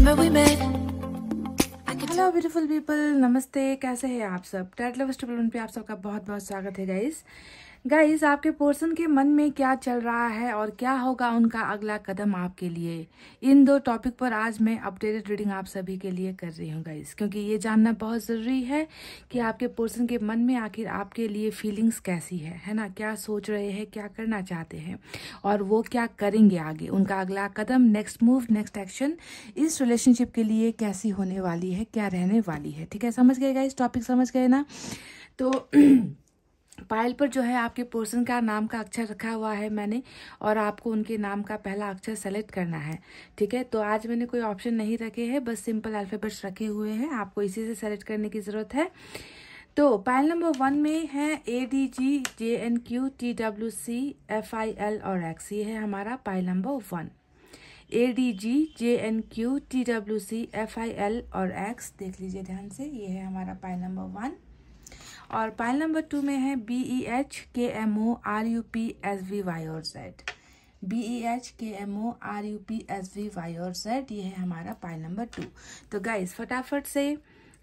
Hello beautiful people, नमस्ते। कैसे हैं आप सब? टैट लवर्स ट्रिपल पे आप सबका बहुत बहुत स्वागत है गाइस। आपके पर्सन के मन में क्या चल रहा है और क्या होगा उनका अगला कदम आपके लिए, इन दो टॉपिक पर आज मैं अपडेटेड रीडिंग आप सभी के लिए कर रही हूँ गाइस, क्योंकि ये जानना बहुत ज़रूरी है कि आपके पर्सन के मन में आखिर आपके लिए फीलिंग्स कैसी है ना, क्या सोच रहे हैं, क्या करना चाहते हैं और वो क्या करेंगे आगे, उनका अगला कदम, नेक्स्ट मूव, नेक्स्ट एक्शन इस रिलेशनशिप के लिए कैसी होने वाली है, क्या रहने वाली है। ठीक है, समझ गए गाइस? टॉपिक समझ गए ना? तो पायल पर जो है आपके पर्सन का नाम का अक्षर रखा हुआ है मैंने, और आपको उनके नाम का पहला अक्षर सेलेक्ट करना है। ठीक है, तो आज मैंने कोई ऑप्शन नहीं रखे हैं, बस सिंपल अल्फाबेट्स रखे हुए हैं, आपको इसी से सेलेक्ट करने की जरूरत है। तो पायल नंबर 1 में है ADG JNQ TWC FIL और X। ये है हमारा पायल number 1। ADG JNQ TWC FIL और X, देख लीजिए ध्यान से, ये है हमारा पायल नंबर 1। और पायल नंबर 2 में है BEH KMO RUP SVY और Z। BEH KMO RUP SVY और Z, ये है हमारा पायल नंबर 2। तो गाइस फटाफट से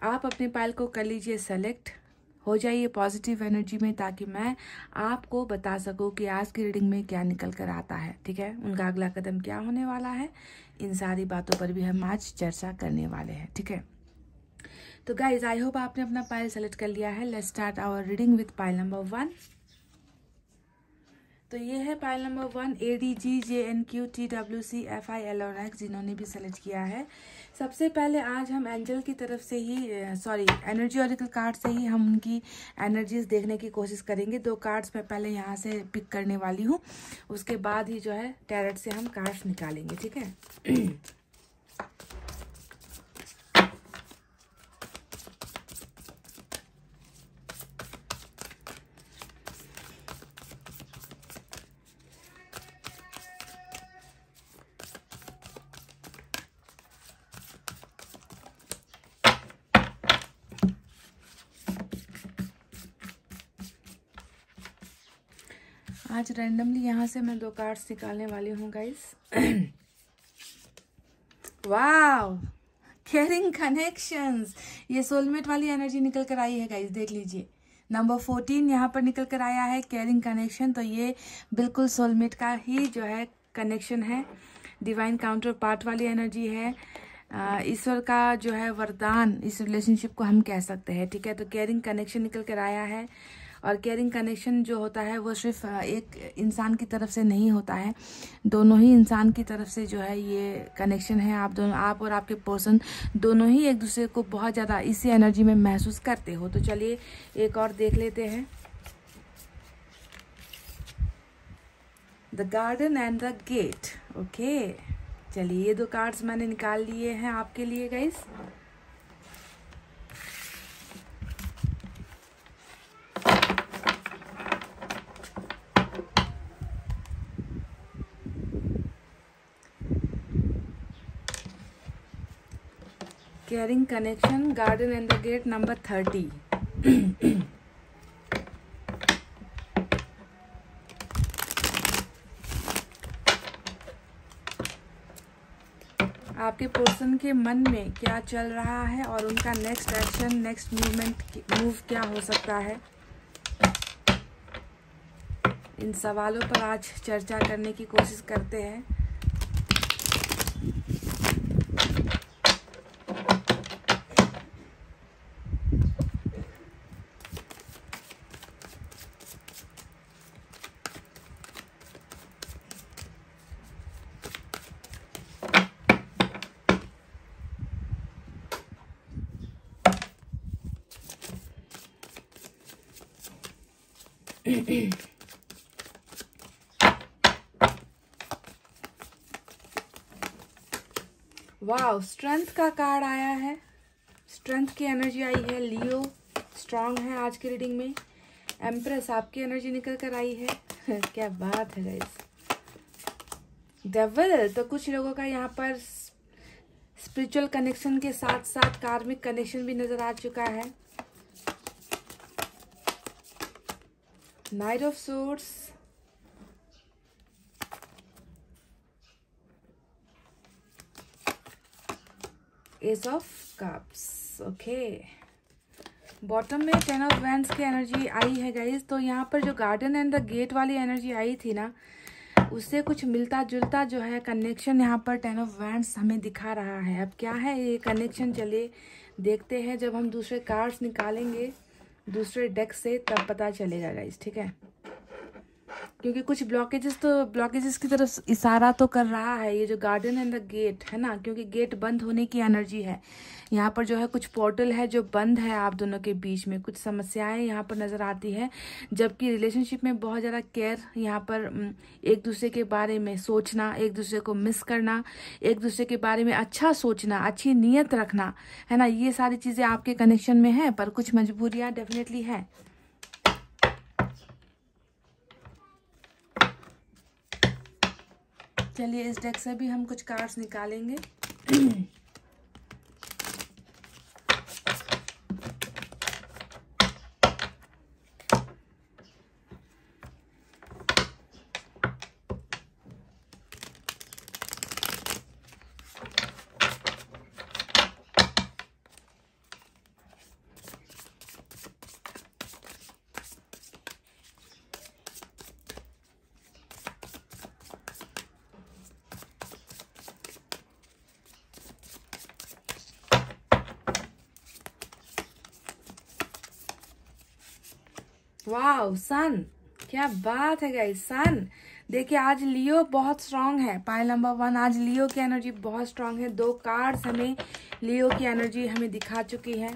आप अपने पायल को कर लीजिए सेलेक्ट, हो जाइए पॉजिटिव एनर्जी में, ताकि मैं आपको बता सकूं कि आज की रीडिंग में क्या निकल कर आता है। ठीक है, उनका अगला कदम क्या होने वाला है, इन सारी बातों पर भी हम आज चर्चा करने वाले हैं। ठीक है, तो गाइज आई होप आपने अपना पायल सेलेक्ट कर लिया है। Let's start our reading with pile number 1। तो ये है pile number 1, ADG JNQ TWC FIL और X, जिन्होंने भी सेलेक्ट किया है। सबसे पहले आज हम एंजल की तरफ से ही एनर्जी ऑरिकल कार्ड से ही हम उनकी एनर्जीज देखने की कोशिश करेंगे। 2 कार्ड्स मैं पहले यहाँ से पिक करने वाली हूँ, उसके बाद ही जो है टैरेट से हम कार्ड्स निकालेंगे। ठीक है आज रैंडमली यहाँ से मैं 2 कार्ड्स निकालने वाली हूँ गाइस। वाव, केयरिंग कनेक्शंस, ये सोलमेट वाली एनर्जी निकल कर आई है गाइस, देख लीजिए। नंबर 14 यहाँ पर निकल कर आया है, केयरिंग कनेक्शन। तो ये बिल्कुल सोलमेट का ही जो है कनेक्शन है, डिवाइन काउंटर पार्ट वाली एनर्जी है, ईश्वर का जो है वरदान इस रिलेशनशिप को हम कह सकते हैं। ठीक है, तो केयरिंग कनेक्शन निकल कर आया है, और केयरिंग कनेक्शन जो होता है वो सिर्फ एक इंसान की तरफ से नहीं होता है, दोनों ही इंसान की तरफ से जो है ये कनेक्शन है। आप और आपके पर्सन दोनों ही एक दूसरे को बहुत ज़्यादा इसी एनर्जी में महसूस करते हो। तो चलिए एक और देख लेते हैं, the garden and the gate. Okay, चलिए ये 2 कार्ड्स मैंने निकाल लिए हैं आपके लिए guys. Caring connection, garden and the gate, number 30। आपके पर्सन के मन में क्या चल रहा है और उनका नेक्स्ट एक्शन, नेक्स्ट मूव क्या हो सकता है, इन सवालों पर आज चर्चा करने की कोशिश करते हैं। वाओ, स्ट्रेंथ का कार्ड आया है, स्ट्रेंथ की एनर्जी आई है। लियो स्ट्रांग है आज की रीडिंग में। एम्प्रेस आपकी एनर्जी निकल कर आई है। क्या बात है गाइस। डेविल, तो कुछ लोगों का यहाँ पर स्पिरिचुअल कनेक्शन के साथ साथ कार्मिक कनेक्शन भी नजर आ चुका है। Night of swords, S of cups. Okay, bottom में 10 ऑफ वैंड्स की एनर्जी आई है गाइज। तो यहाँ पर जो गार्डन एंड द गेट वाली एनर्जी आई थी ना, उससे कुछ मिलता जुलता जो है कनेक्शन यहाँ पर 10 ऑफ वैंड्स हमें दिखा रहा है। अब क्या है ये कनेक्शन, चलिए देखते हैं। जब हम दूसरे कार्ड्स निकालेंगे दूसरे डेक से तब पता चलेगा गाइज, ठीक है। क्योंकि कुछ ब्लॉकेजेस की तरफ इशारा तो कर रहा है ये जो गार्डन एंड द गेट है ना, क्योंकि गेट बंद होने की एनर्जी है। यहाँ पर जो है कुछ पोर्टल है जो बंद है आप दोनों के बीच में, कुछ समस्याएं यहाँ पर नजर आती है। जबकि रिलेशनशिप में बहुत ज़्यादा केयर यहाँ पर, एक दूसरे के बारे में सोचना, एक दूसरे को मिस करना, एक दूसरे के बारे में अच्छा सोचना, अच्छी नीयत रखना, है ना, ये सारी चीज़ें आपके कनेक्शन में है। पर कुछ मजबूरियाँ डेफिनेटली है। चलिए इस डेक से भी हम कुछ कार्ड्स निकालेंगे। वाओ, सन, क्या बात है गाइस, सन। देखिए आज लियो बहुत स्ट्रांग है। पाइल नंबर 1, आज लियो की एनर्जी बहुत स्ट्रांग है। 2 कार्ड्स हमें लियो की एनर्जी हमें दिखा चुकी है।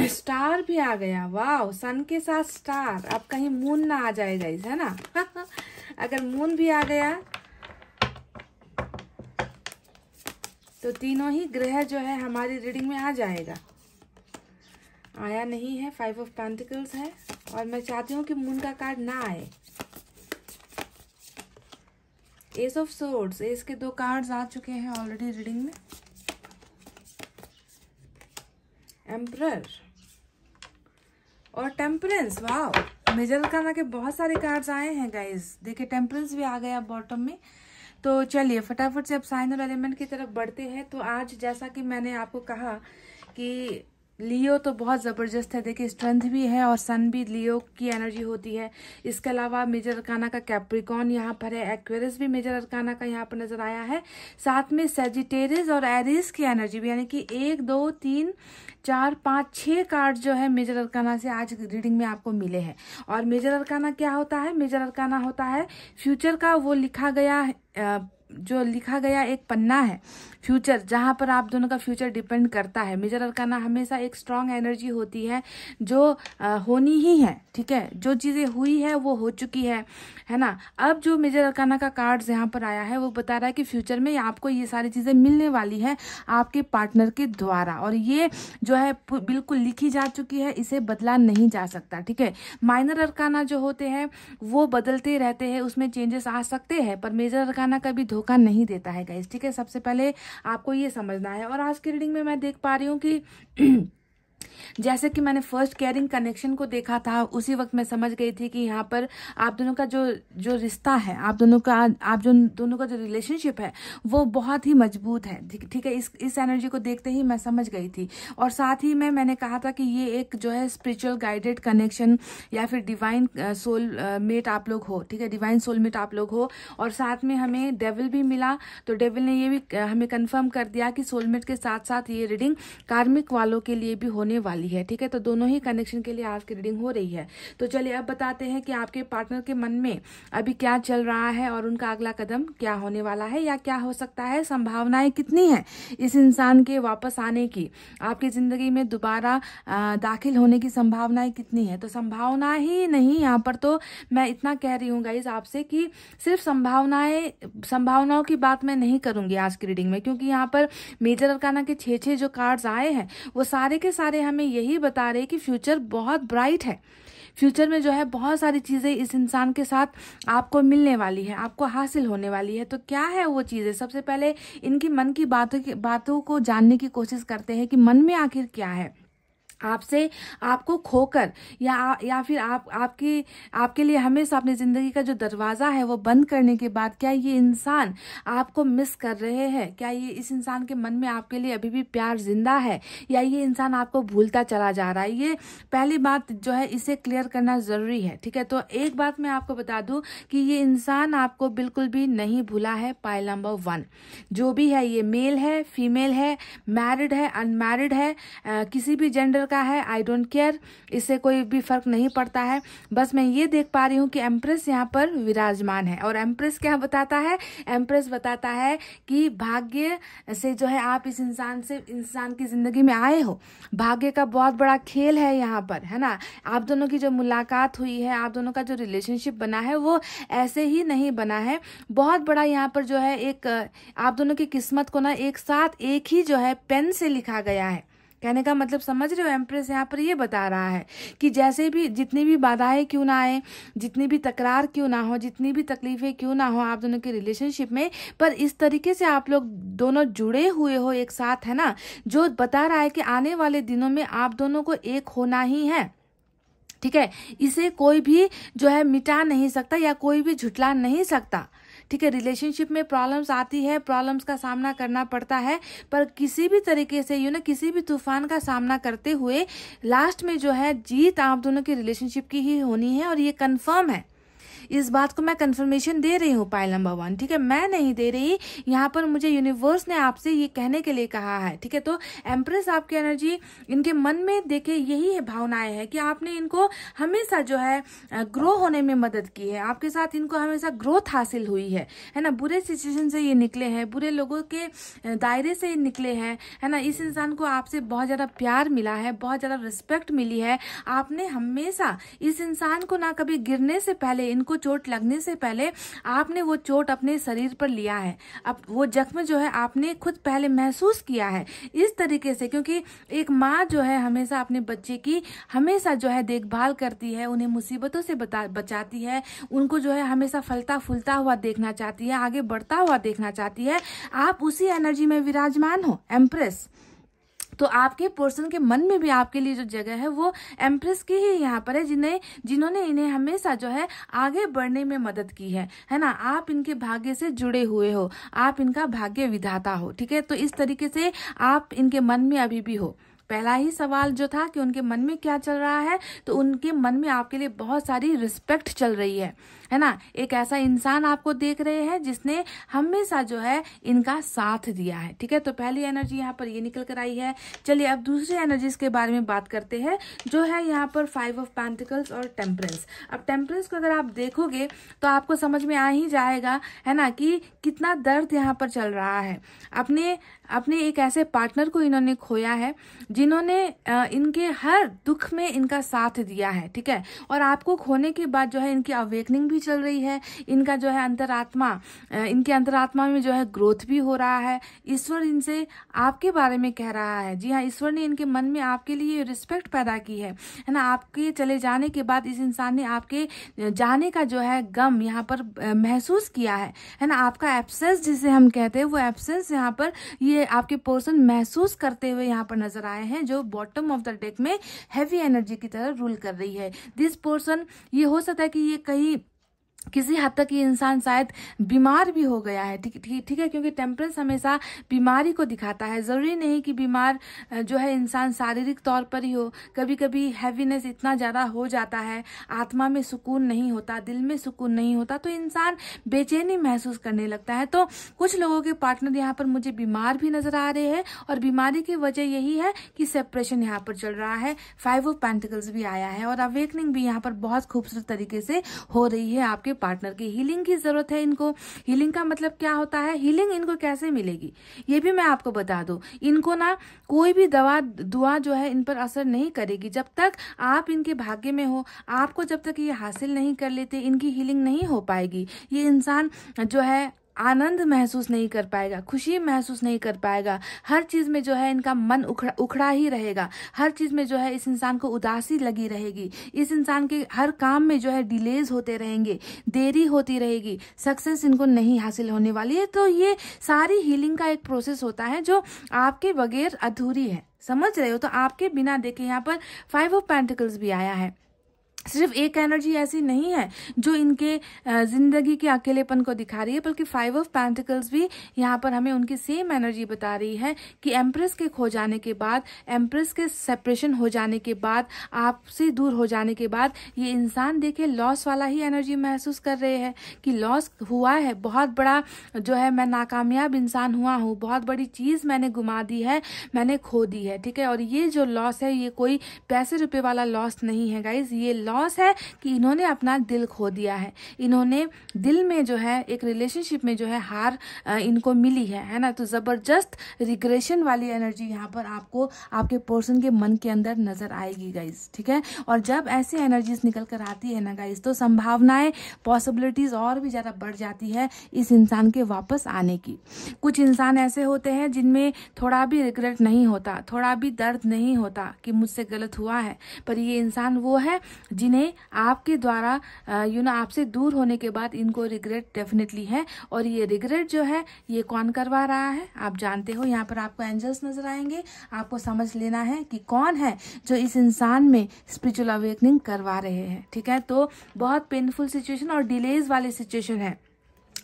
स्टार भी आ गया, वाओ, सन के साथ स्टार। अब कहीं मून ना आ जाए गाइस, है ना। अगर मून भी आ गया तो तीनों ही ग्रह जो है हमारी रीडिंग में आ जाएगा। आया नहीं है, 5 ऑफ पेंटिकल्स है और मैं चाहती हूँ कि मून का कार्ड ना आए। एस ऑफ सोर्ड्स, एस के 2 कार्ड्स आ चुके हैं ऑलरेडी रीडिंग में। एम्परर और टेम्परेंस, वाओ, मेजर अरकाना के बहुत सारे कार्ड्स आए हैं गाइस। देखिए टेम्परेंस भी आ गया बॉटम में। तो चलिए फटाफट से अब साइन और एलिमेंट की तरफ बढ़ते हैं। तो आज जैसा कि मैंने आपको कहा कि लियो तो बहुत ज़बरदस्त है। देखिए स्ट्रेंथ भी है और सन भी लियो की एनर्जी होती है। इसके अलावा मेजर अरकाना का कैप्रिकॉन यहाँ पर है, एक्वेरियस भी मेजर अरकाना का यहाँ पर नजर आया है। साथ में सेजिटेरियस और एरीज की एनर्जी भी, यानी कि 1 2 3 4 5 6 कार्ड जो है मेजर अरकाना से आज रीडिंग में आपको मिले हैं। और मेजर अरकाना क्या होता है? मेजर अरकाना होता है फ्यूचर का वो लिखा गया जो लिखा गया एक पन्ना है फ्यूचर, जहां पर आप दोनों का फ्यूचर डिपेंड करता है। मेजर अरकाना हमेशा एक स्ट्रांग एनर्जी होती है जो होनी ही है, ठीक है। जो चीजें हुई है वो हो चुकी है ना। अब जो मेजर अरकाना का कार्ड्स यहाँ पर आया है वो बता रहा है कि फ्यूचर में आपको ये सारी चीजें मिलने वाली है आपके पार्टनर के द्वारा, और ये जो है बिल्कुल लिखी जा चुकी है, इसे बदला नहीं जा सकता, ठीक है। माइनर अरकाना जो होते हैं वो बदलते रहते हैं, उसमें चेंजेस आ सकते हैं, पर मेजर अरकाना कभी धोखा नहीं देता है गाइस, ठीक है। सबसे पहले आपको ये समझना है। और आज की रीडिंग में मैं देख पा रही हूँ कि जैसे कि मैंने फर्स्ट केयरिंग कनेक्शन को देखा था, उसी वक्त मैं समझ गई थी कि यहाँ पर आप दोनों का जो रिश्ता है, आप दोनों का जो रिलेशनशिप है वो बहुत ही मजबूत है, ठीक है। इस एनर्जी को देखते ही मैं समझ गई थी। और साथ ही में मैंने कहा था कि ये एक जो है स्पिरिचुअल गाइडेड कनेक्शन या फिर डिवाइन सोल मेट आप लोग हो, ठीक है, डिवाइन सोलमेट आप लोग हो। और साथ में हमें डेविल भी मिला, तो डेविल ने ये भी हमें कंफर्म कर दिया कि सोलमेट के साथ साथ ये रीडिंग कार्मिक वालों के लिए भी होने वाली है, ठीक है। तो दोनों ही कनेक्शन के लिए आज की रीडिंग हो रही है। तो चलिए अब बताते हैं कि आपके पार्टनर के मन में अभी क्या चल रहा है और उनका अगला कदम क्या होने वाला है या क्या हो सकता है। संभावनाएं कितनी है इस इंसान के वापस आने की, आपकी जिंदगी में दोबारा दाखिल होने की संभावनाएं कितनी है। तो संभावना ही नहीं, यहाँ पर तो मैं इतना कह रही हूँ गाइज आपसे कि सिर्फ संभावनाओं की बात मैं नहीं करूंगी आज की रीडिंग में, क्योंकि यहाँ पर मेजर अरकाना के 6 जो कार्ड्स आए हैं वो सारे के सारे हमें यही बता रहे कि फ्यूचर बहुत ब्राइट है। फ्यूचर में जो है बहुत सारी चीजें इस इंसान के साथ आपको मिलने वाली है, आपको हासिल होने वाली है। तो क्या है वो चीजें? सबसे पहले इनकी मन की बातों को जानने की कोशिश करते हैं कि मन में आखिर क्या है। आपसे आपको खोकर या फिर आपके लिए हमेशा अपनी जिंदगी का जो दरवाजा है वो बंद करने के बाद क्या ये इंसान आपको मिस कर रहे हैं? क्या ये इस इंसान के मन में आपके लिए अभी भी प्यार जिंदा है, या ये इंसान आपको भूलता चला जा रहा है? ये पहली बात जो है, इसे क्लियर करना जरूरी है। ठीक है, तो एक बात मैं आपको बता दूं कि ये इंसान आपको बिल्कुल भी नहीं भूला है। पॉइंट नंबर 1, जो भी है, ये मेल है, फीमेल है, मैरिड है, अनमैरिड है, किसी भी जेंडर का है, आई डोंट केयर, इससे कोई भी फर्क नहीं पड़ता है। बस मैं ये देख पा रही हूँ कि एम्प्रेस यहाँ पर विराजमान है। और एम्प्रेस क्या बताता है? एम्प्रेस बताता है कि भाग्य से जो है आप इस इंसान की जिंदगी में आए हो। भाग्य का बहुत बड़ा खेल है यहाँ पर, है ना। आप दोनों की जो मुलाकात हुई है, आप दोनों का जो रिलेशनशिप बना है, वो ऐसे ही नहीं बना है। बहुत बड़ा यहाँ पर जो है एक आप दोनों की किस्मत को ना एक साथ एक ही जो है पेन से लिखा गया है। कहने का मतलब समझ रहे हो? एम्प्रेस यहाँ पर ये बता रहा है कि जैसे भी जितनी भी बाधाएं क्यों ना आए, जितनी भी तकरार क्यों ना हो, जितनी भी तकलीफें क्यों ना हो आप दोनों के रिलेशनशिप में, पर इस तरीके से आप लोग दोनों जुड़े हुए हो एक साथ, है ना, जो बता रहा है कि आने वाले दिनों में आप दोनों को एक होना ही है। ठीक है, इसे कोई भी जो है मिटा नहीं सकता या कोई भी झुटला नहीं सकता। ठीक है, रिलेशनशिप में प्रॉब्लम्स आती है, प्रॉब्लम्स का सामना करना पड़ता है, पर किसी भी तरीके से किसी भी तूफान का सामना करते हुए लास्ट में जो है जीत आप दोनों की रिलेशनशिप की ही होनी है। और ये कंफर्म है, इस बात को मैं कंफर्मेशन दे रही हूँ। पाइल नंबर 1, ठीक है, मैं नहीं दे रही, यहाँ पर मुझे यूनिवर्स ने आपसे ये कहने के लिए कहा है। ठीक है, तो एम्प्रेस आपकी एनर्जी, इनके मन में देखे यही है भावनाएं है कि आपने इनको हमेशा जो है ग्रो होने में मदद की है, आपके साथ इनको हमेशा ग्रोथ हासिल हुई है ना। बुरे सिचुएशन से ये निकले हैं, बुरे लोगों के दायरे से निकले हैं, है ना। इस इंसान को आपसे बहुत ज्यादा प्यार मिला है, बहुत ज्यादा रिस्पेक्ट मिली है। आपने हमेशा इस इंसान को ना कभी गिरने से पहले, इनको चोट लगने से पहले आपने वो चोट अपने शरीर पर लिया है। अब वो जख्म जो है आपने खुद पहले महसूस किया है इस तरीके से, क्योंकि एक माँ जो है हमेशा अपने बच्चे की हमेशा जो है देखभाल करती है, उन्हें मुसीबतों से बचाती है, उनको जो है हमेशा फलता फूलता हुआ देखना चाहती है, आगे बढ़ता हुआ देखना चाहती है। आप उसी एनर्जी में विराजमान हो एम्प्रेस। तो आपके पर्सन के मन में भी आपके लिए जो जगह है वो एम्प्रेस की ही यहाँ पर है, जिन्होंने इन्हें हमेशा जो है आगे बढ़ने में मदद की है ना। आप इनके भाग्य से जुड़े हुए हो, आप इनका भाग्य विधाता हो। ठीक है, तो इस तरीके से आप इनके मन में अभी भी हो। पहला ही सवाल जो था कि उनके मन में क्या चल रहा है, तो उनके मन में आपके लिए बहुत सारी रिस्पेक्ट चल रही है ना। एक ऐसा इंसान आपको देख रहे हैं जिसने हमेशा जो है इनका साथ दिया है। ठीक है, तो पहली एनर्जी यहाँ पर ये निकल कर आई है। चलिए अब दूसरी एनर्जीज के बारे में बात करते हैं, जो है यहाँ पर 5 ऑफ पेंटिकल्स और टेम्परेंस। अब टेम्परेंस को अगर आप देखोगे तो आपको समझ में आ ही जाएगा, है ना, कि कितना दर्द यहाँ पर चल रहा है। अपने एक ऐसे पार्टनर को इन्होंने खोया है जिन्होंने इनके हर दुख में इनका साथ दिया है। ठीक है, और आपको खोने के बाद जो है इनकी अवेकनिंग भी चल रही है, इनका जो है इनके अंतरात्मा में जो है ग्रोथ भी हो रहा है। ईश्वर इनसे आपके बारे में कह रहा है। जी हाँ, ईश्वर ने इनके मन में आपके लिए रिस्पेक्ट पैदा की है ना। आपके चले जाने के बाद इस इंसान ने आपके जाने का जो है गम यहाँ पर महसूस किया है ना। आपका एब्सेंस जिसे हम कहते हैं, वो एब्सेंस यहाँ पर ये आपके पर्सन महसूस करते हुए यहाँ पर नजर आए हैं, जो बॉटम ऑफ द डेक में हैवी एनर्जी की तरह रूल कर रही है। दिस पर्सन, ये हो सकता है कि ये कहीं किसी हद तक ये इंसान शायद बीमार भी हो गया है। ठीक है, क्योंकि टेम्परेंस हमेशा बीमारी को दिखाता है। जरूरी नहीं कि बीमार जो है इंसान शारीरिक तौर पर ही हो, कभी कभी हैवीनेस इतना ज्यादा हो जाता है, आत्मा में सुकून नहीं होता, दिल में सुकून नहीं होता, तो इंसान बेचैनी महसूस करने लगता है। तो कुछ लोगों के पार्टनर यहाँ पर मुझे बीमार भी नजर आ रहे हैं, और बीमारी की वजह यही है कि सेपरेशन यहाँ पर चल रहा है। 5 ऑफ पेंटिकल्स भी आया है, और अवेकनिंग भी यहाँ पर बहुत खूबसूरत तरीके से हो रही है। आपके पार्टनर की हीलिंग की जरूरत है इनको। हीलिंग का मतलब क्या होता है, हीलिंग इनको कैसे मिलेगी ये भी मैं आपको बता दूं। इनको ना कोई भी दुआ जो है इन पर असर नहीं करेगी जब तक आप इनके भाग्य में हो। आपको जब तक ये हासिल नहीं कर लेते, इनकी हीलिंग नहीं हो पाएगी। ये इंसान जो है आनंद महसूस नहीं कर पाएगा, खुशी महसूस नहीं कर पाएगा। हर चीज में जो है इनका मन उखड़ा ही रहेगा। हर चीज में जो है इस इंसान को उदासी लगी रहेगी। इस इंसान के हर काम में जो है डिलेज होते रहेंगे, देरी होती रहेगी, सक्सेस इनको नहीं हासिल होने वाली है। तो ये सारी हीलिंग का एक प्रोसेस होता है जो आपके बगैर अधूरी है। समझ रहे हो? तो आपके बिना देखे यहाँ पर 5 ऑफ पेंटिकल्स भी आया है। सिर्फ एक एनर्जी ऐसी नहीं है जो इनके जिंदगी के अकेलेपन को दिखा रही है, बल्कि 5 ऑफ पेंटिकल्स भी यहाँ पर हमें उनकी सेम एनर्जी बता रही है कि एम्प्रेस के खो जाने के बाद, एम्प्रेस के सेपरेशन हो जाने के बाद, आपसे दूर हो जाने के बाद ये इंसान देखे लॉस वाला ही एनर्जी महसूस कर रहे हैं कि लॉस हुआ है, बहुत बड़ा जो है मैं नाकामयाब इंसान हुआ हूँ, बहुत बड़ी चीज मैंने गुमा दी है, मैंने खो दी है। ठीक है, और ये जो लॉस है ये कोई पैसे रुपए वाला लॉस नहीं है गाइज, ये लॉस है कि इन्होंने अपना दिल खो दिया है। इन्होंने दिल में जो है एक रिलेशनशिप में जो है हार इनको मिली है ना। तो जबरदस्त रिग्रेशन वाली एनर्जी यहाँ पर आपको आपके पर्सन के मन के अंदर नजर आएगी गाइज। ठीक है, और जब ऐसे एनर्जीज निकल कर आती है ना गाइज, तो संभावनाएं, पॉसिबिलिटीज और भी ज्यादा बढ़ जाती है इस इंसान के वापस आने की। कुछ इंसान ऐसे होते हैं जिनमें थोड़ा भी रिग्रेट नहीं होता, थोड़ा भी दर्द नहीं होता कि मुझसे गलत हुआ है, पर ये इंसान वो है जिन्हें आपके द्वारा आपसे दूर होने के बाद इनको रिग्रेट डेफिनेटली है। और ये रिग्रेट जो है ये कौन करवा रहा है आप जानते हो। यहाँ पर आपको एंजल्स नजर आएंगे, आपको समझ लेना है कि कौन है जो इस इंसान में स्पिरिचुअल अवेकनिंग करवा रहे हैं। ठीक है, तो बहुत पेनफुल सिचुएशन और डिलेज वाले सिचुएशन है,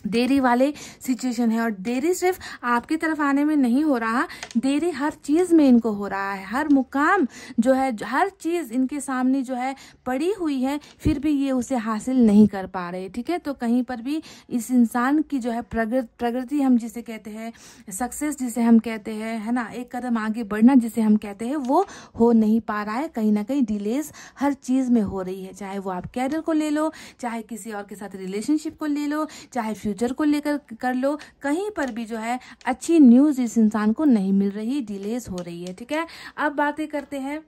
देरी वाले सिचुएशन है। और देरी सिर्फ आपकी तरफ आने में नहीं हो रहा, देरी हर चीज में इनको हो रहा है। हर मुकाम जो है, हर चीज इनके सामने जो है पड़ी हुई है, फिर भी ये उसे हासिल नहीं कर पा रहे। ठीक है, तो कहीं पर भी इस इंसान की जो है प्रगति हम जिसे कहते हैं, सक्सेस जिसे हम कहते हैं, है ना, एक कदम आगे बढ़ना जिसे हम कहते हैं, वो हो नहीं पा रहा है। कहीं ना कहीं डिलेज हर चीज में हो रही है, चाहे वो आप कैरियर को ले लो, चाहे किसी और के साथ रिलेशनशिप को ले लो, चाहे फ्यूचर को लेकर कर लो, कहीं पर भी जो है अच्छी न्यूज इस इंसान को नहीं मिल रही, डिलेज हो रही है। ठीक है, अब बातें करते हैं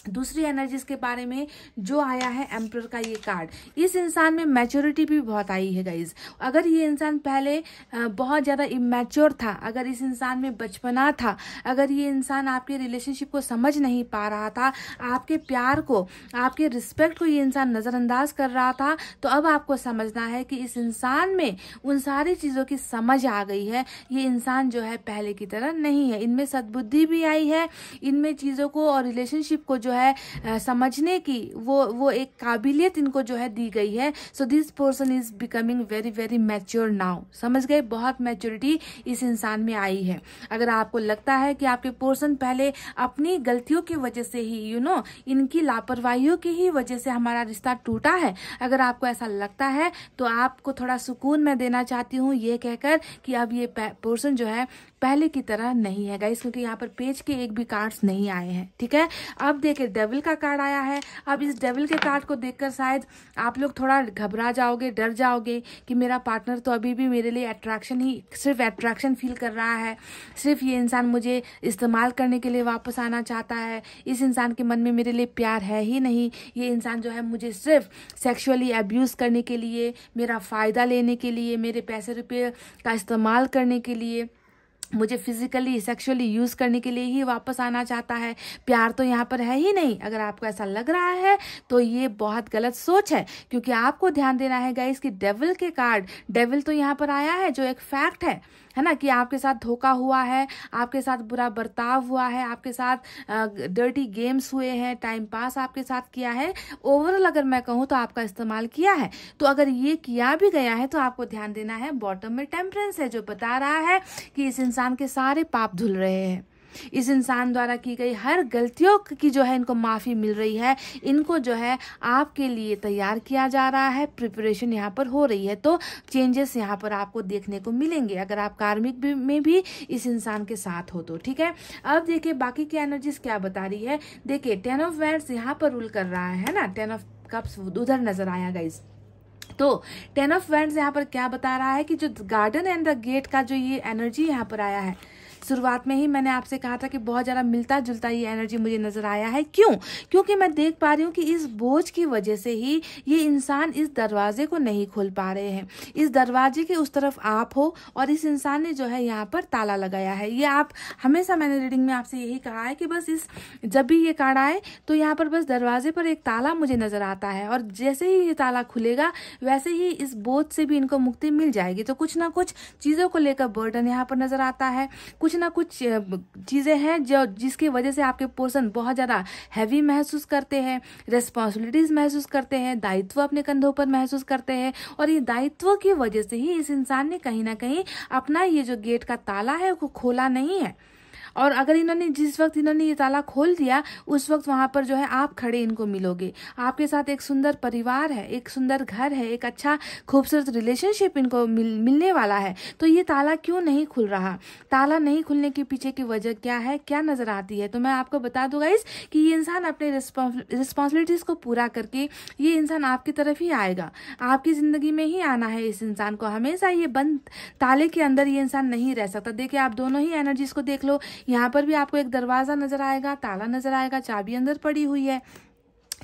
दूसरी एनर्जीज के बारे में जो आया है एम्परर का ये कार्ड। इस इंसान में मैच्योरिटी भी बहुत आई है गाइज। अगर ये इंसान पहले बहुत ज्यादा इमेच्योर था, अगर इस इंसान में बचपना था, अगर ये इंसान आपके रिलेशनशिप को समझ नहीं पा रहा था, आपके प्यार को, आपके रिस्पेक्ट को ये इंसान नजरअंदाज कर रहा था, तो अब आपको समझना है कि इस इंसान में उन सारी चीजों की समझ आ गई है। ये इंसान जो है पहले की तरह नहीं है, इनमें सद्बुद्धि भी आई है, इनमें चीजों को और रिलेशनशिप को जो है समझने की वो एक काबिलियत इनको जो है दी गई है। So this person is becoming very very mature now. समझ गए, बहुत मैच्योरिटी इस इंसान में आई है। अगर आपको लगता है कि आपके पर्सन पहले अपनी गलतियों की वजह से ही इनकी लापरवाहियों की ही वजह से हमारा रिश्ता टूटा है, अगर आपको ऐसा लगता है तो आपको थोड़ा सुकून मैं देना चाहती हूँ ये कहकर कि अब ये पर्सन जो है पहले की तरह नहीं है गाइस, क्योंकि यहाँ पर पेज के एक भी कार्ड्स नहीं आए हैं। ठीक है, अब देखिए डेविल का कार्ड आया है। अब इस डेविल के कार्ड को देखकर शायद आप लोग थोड़ा घबरा जाओगे, डर जाओगे कि मेरा पार्टनर तो अभी भी मेरे लिए अट्रैक्शन ही, सिर्फ अट्रैक्शन फील कर रहा है, सिर्फ ये इंसान मुझे इस्तेमाल करने के लिए वापस आना चाहता है, इस इंसान के मन में मेरे लिए प्यार है ही नहीं, ये इंसान जो है मुझे सिर्फ सेक्सुअली अब्यूज करने के लिए, मेरा फायदा लेने के लिए, मेरे पैसे रुपये का इस्तेमाल करने के लिए, मुझे फिजिकली सेक्सुअली यूज करने के लिए ही वापस आना चाहता है, प्यार तो यहाँ पर है ही नहीं। अगर आपको ऐसा लग रहा है तो ये बहुत गलत सोच है, क्योंकि आपको ध्यान देना है गाइस कि डेविल के कार्ड, डेविल तो यहाँ पर आया है जो एक फैक्ट है ना, कि आपके साथ धोखा हुआ है, आपके साथ बुरा बर्ताव हुआ है, आपके साथ डर्टी गेम्स हुए हैं, टाइम पास आपके साथ किया है, ओवरऑल अगर मैं कहूँ तो आपका इस्तेमाल किया है। तो अगर ये किया भी गया है तो आपको ध्यान देना है, बॉटम में टेम्परेंस है जो बता रहा है कि इस इंसान के सारे पाप धुल रहे हैं, इस इंसान द्वारा की गई हर गलतियों की जो है इनको माफी मिल रही है, इनको जो है आपके लिए तैयार किया जा रहा है, प्रिपरेशन यहाँ पर हो रही है। तो चेंजेस यहाँ पर आपको देखने को मिलेंगे अगर आप कार्मिक में भी इस इंसान के साथ हो तो। ठीक है, अब देखिए बाकी की एनर्जीज क्या बता रही है। देखिए 10 ऑफ वैंड्स यहाँ पर रूल कर रहा है ना, 10 ऑफ कप्स उधर नजर आया गाइस। तो 10 ऑफ वैंड्स यहाँ पर क्या बता रहा है कि जो गार्डन एंड द गेट का जो ये एनर्जी यहाँ पर आया है, शुरुआत में ही मैंने आपसे कहा था कि बहुत ज़्यादा मिलता जुलता ये एनर्जी मुझे नजर आया है। क्यों? क्योंकि मैं देख पा रही हूँ कि इस बोझ की वजह से ही ये इंसान इस दरवाजे को नहीं खोल पा रहे हैं। इस दरवाजे के उस तरफ आप हो और इस इंसान ने जो है यहाँ पर ताला लगाया है। ये आप हमेशा, मैंने रीडिंग में आपसे यही कहा है कि बस जब भी ये कार्ड आए तो यहाँ पर बस दरवाजे पर एक ताला मुझे नजर आता है, और जैसे ही ये ताला खुलेगा वैसे ही इस बोझ से भी इनको मुक्ति मिल जाएगी। तो कुछ ना कुछ चीजों को लेकर बर्डन यहाँ पर नजर आता है, कुछ कुछ ना कुछ चीज़ें हैं जो जिसकी वजह से आपके पर्सन बहुत ज़्यादा हैवी महसूस करते हैं, रिस्पॉन्सिबिलिटीज़ महसूस करते हैं, दायित्व अपने कंधों पर महसूस करते हैं। और ये दायित्व की वजह से ही इस इंसान ने कहीं ना कहीं अपना ये जो गेट का ताला है वो खोला नहीं है। और अगर जिस वक्त इन्होंने ये ताला खोल दिया, उस वक्त वहां पर जो है आप खड़े इनको मिलोगे। आपके साथ एक सुंदर परिवार है, एक सुंदर घर है, एक अच्छा खूबसूरत रिलेशनशिप इनको मिलने वाला है। तो ये ताला क्यों नहीं खुल रहा? ताला नहीं खुलने के पीछे की वजह क्या है, क्या नजर आती है? तो मैं आपको बता दूं गाइस कि ये इंसान अपने रिस्पॉन्सिबिलिटीज को पूरा करके ये इंसान आपकी तरफ ही आएगा, आपकी जिंदगी में ही आना है इस इंसान को। हमेशा ये बंद ताले के अंदर ये इंसान नहीं रह सकता। देखिए आप दोनों ही एनर्जीज को देख लो। यहाँ पर भी आपको एक दरवाजा नजर आएगा, ताला नजर आएगा, चाबी अंदर पड़ी हुई है।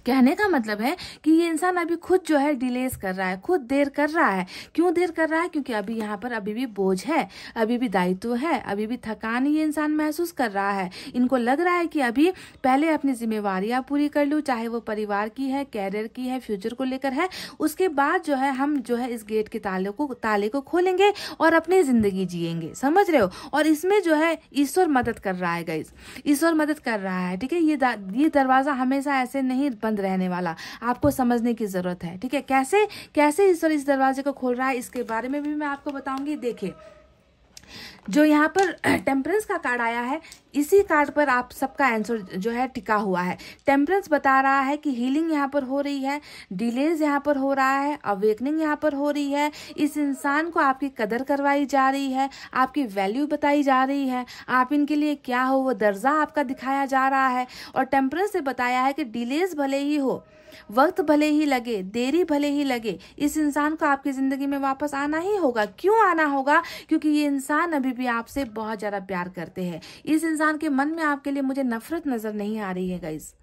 कहने का मतलब है कि ये इंसान अभी खुद जो है डिलेस कर रहा है, खुद देर कर रहा है। क्यों देर कर रहा है? क्योंकि अभी यहाँ पर अभी भी बोझ है, अभी भी दायित्व है, अभी भी थकान ये इंसान महसूस कर रहा है। इनको लग रहा है कि अभी पहले अपनी जिम्मेवारियां पूरी कर लूं, चाहे वो परिवार की है, कैरियर की है, फ्यूचर को लेकर है। उसके बाद जो है हम जो है इस गेट के ताले को खोलेंगे और अपनी जिंदगी जिएंगे। समझ रहे हो? और इसमें जो है ईश्वर मदद कर रहा है गाइस, ईश्वर मदद कर रहा है। ठीक है, ये दरवाजा हमेशा ऐसे नहीं बंद रहने वाला, आपको समझने की जरूरत है। ठीक है, कैसे ईश्वर इस दरवाजे को खोल रहा है इसके बारे में भी मैं आपको बताऊंगी। देखिए जो यहाँ पर टेम्परेंस का कार्ड आया है, इसी कार्ड पर आप सबका आंसर जो है टिका हुआ है। टेम्परेंस बता रहा है कि हीलिंग यहाँ पर हो रही है, डिलेज यहाँ पर हो रहा है, अवेकनिंग यहाँ पर हो रही है। इस इंसान को आपकी कदर करवाई जा रही है, आपकी वैल्यू बताई जा रही है, आप इनके लिए क्या हो वो दर्जा आपका दिखाया जा रहा है। और टेम्परेंस से बताया है कि डिलेज भले ही हो, वक्त भले ही लगे, देरी भले ही लगे, इस इंसान को आपकी जिंदगी में वापस आना ही होगा। क्यों आना होगा? क्योंकि ये इंसान अभी भी आपसे बहुत ज्यादा प्यार करते हैं। इस इंसान के मन में आपके लिए मुझे नफरत नजर नहीं आ रही है गाइस।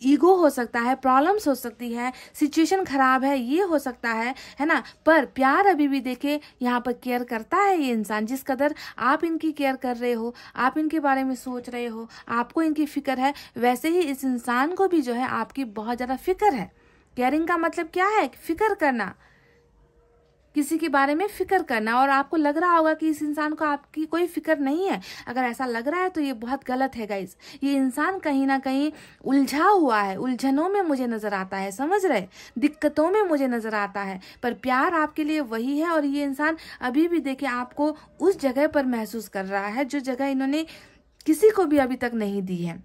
ईगो हो सकता है, प्रॉब्लम्स हो सकती है, सिचुएशन खराब है, ये हो सकता है ना, पर प्यार अभी भी देखे यहाँ पर केयर करता है ये इंसान। जिस कदर आप इनकी केयर कर रहे हो, आप इनके बारे में सोच रहे हो, आपको इनकी फिक्र है, वैसे ही इस इंसान को भी जो है आपकी बहुत ज्यादा फिक्र है। केयरिंग का मतलब क्या है? फिक्र करना, किसी के बारे में फिक्र करना। और आपको लग रहा होगा कि इस इंसान को आपकी कोई फिक्र नहीं है। अगर ऐसा लग रहा है तो ये बहुत गलत है गाइस। ये इंसान कहीं ना कहीं उलझा हुआ है, उलझनों में मुझे नजर आता है, समझ रहे, दिक्कतों में मुझे नजर आता है। पर प्यार आपके लिए वही है। और ये इंसान अभी भी देखिए आपको उस जगह पर महसूस कर रहा है जो जगह इन्होंने किसी को भी अभी तक नहीं दी है।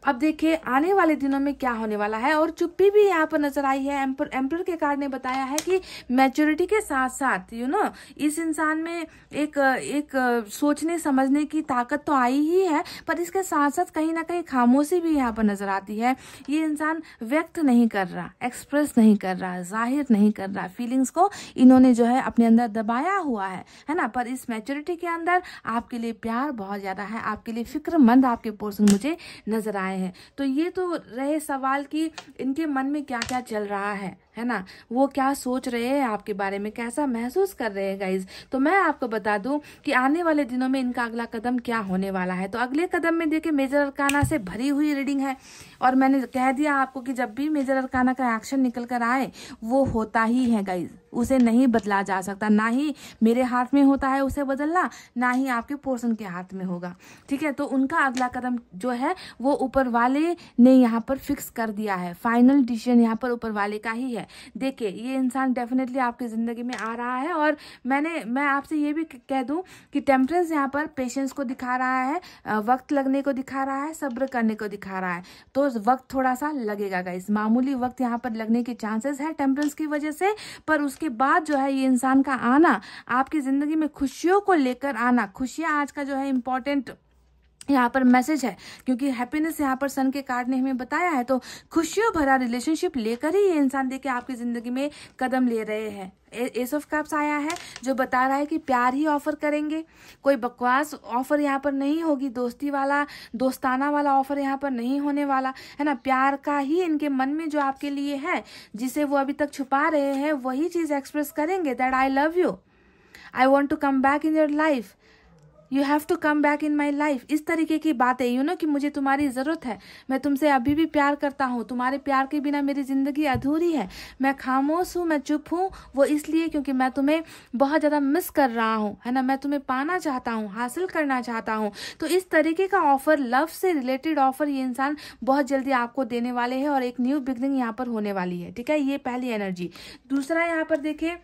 अब देखिए आने वाले दिनों में क्या होने वाला है। और चुप्पी भी यहाँ पर नजर आई है। एम्पर के कार्ड ने बताया है कि मैच्योरिटी के साथ साथ इस इंसान में एक सोचने समझने की ताकत तो आई ही है, पर इसके साथ साथ कहीं ना कहीं खामोशी भी यहाँ पर नजर आती है। ये इंसान व्यक्त नहीं कर रहा, एक्सप्रेस नहीं कर रहा, जाहिर नहीं कर रहा, फीलिंग्स को इन्होंने जो है अपने अंदर दबाया हुआ है ना। पर इस मैच्योरिटी के अंदर आपके लिए प्यार बहुत ज्यादा है, आपके लिए फिक्रमंद आपके पर्सन मुझे नजर आए हैं। तो ये तो रहे सवाल कि इनके मन में क्या क्या चल रहा है ना, वो क्या सोच रहे हैं आपके बारे में, कैसा महसूस कर रहे हैं गाइज। तो मैं आपको बता दूं कि आने वाले दिनों में इनका अगला कदम क्या होने वाला है। तो अगले कदम में देखिए मेजर अरकाना से भरी हुई रीडिंग है। और मैंने कह दिया आपको कि जब भी मेजर अरकाना का एक्शन निकल कर आए वो होता ही है गाइज, उसे नहीं बदला जा सकता। ना ही मेरे हाथ में होता है उसे बदलना, ना ही आपके पर्सन के हाथ में होगा। ठीक है, तो उनका अगला कदम जो है वो ऊपर वाले ने यहाँ पर फिक्स कर दिया है। फाइनल डिसीजन यहाँ पर ऊपर वाले का ही है। देखिए ये इंसान डेफिनेटली आपकी जिंदगी में आ रहा है। और मैं आपसे ये भी कह दूं कि टेम्परेंस यहाँ पर पेशेंस को दिखा रहा है, वक्त लगने को दिखा रहा है, सब्र करने को दिखा रहा है। तो वक्त थोड़ा सा लगेगा गाइस, मामूली वक्त यहाँ पर लगने के चांसेस है टेम्परेंस की वजह से। पर उसके बाद जो है ये इंसान का आना, आपकी जिंदगी में खुशियों को लेकर आना, खुशियां आज का जो है इम्पोर्टेंट यहाँ पर मैसेज है। क्योंकि हैप्पीनेस यहाँ पर सन के कार्ड ने हमें बताया है। तो खुशियों भरा रिलेशनशिप लेकर ही ये इंसान देखिए आपकी जिंदगी में कदम ले रहे हैं। एस ऑफ कप्स आया है जो बता रहा है कि प्यार ही ऑफर करेंगे, कोई बकवास ऑफर यहाँ पर नहीं होगी, दोस्ती वाला दोस्ताना वाला ऑफर यहाँ पर नहीं होने वाला है ना। प्यार का ही इनके मन में जो आपके लिए है, जिसे वो अभी तक छुपा रहे हैं, वही चीज एक्सप्रेस करेंगे। That I love you, I want to come back in your life, you have to come back in my life, इस तरीके की बातें, यू नो कि मुझे तुम्हारी ज़रूरत है, मैं तुमसे अभी भी प्यार करता हूँ, तुम्हारे प्यार के बिना मेरी ज़िंदगी अधूरी है, मैं खामोश हूँ, मैं चुप हूँ, वो इसलिए क्योंकि मैं तुम्हें बहुत ज़्यादा मिस कर रहा हूँ, है ना, मैं तुम्हें पाना चाहता हूँ, हासिल करना चाहता हूँ। तो इस तरीके का ऑफर, लव से रिलेटेड ऑफर ये इंसान बहुत जल्दी आपको देने वाले हैं और एक न्यू बिगनिंग यहाँ पर होने वाली है, ठीक है। ये पहली एनर्जी। दूसरा यहाँ पर देखिए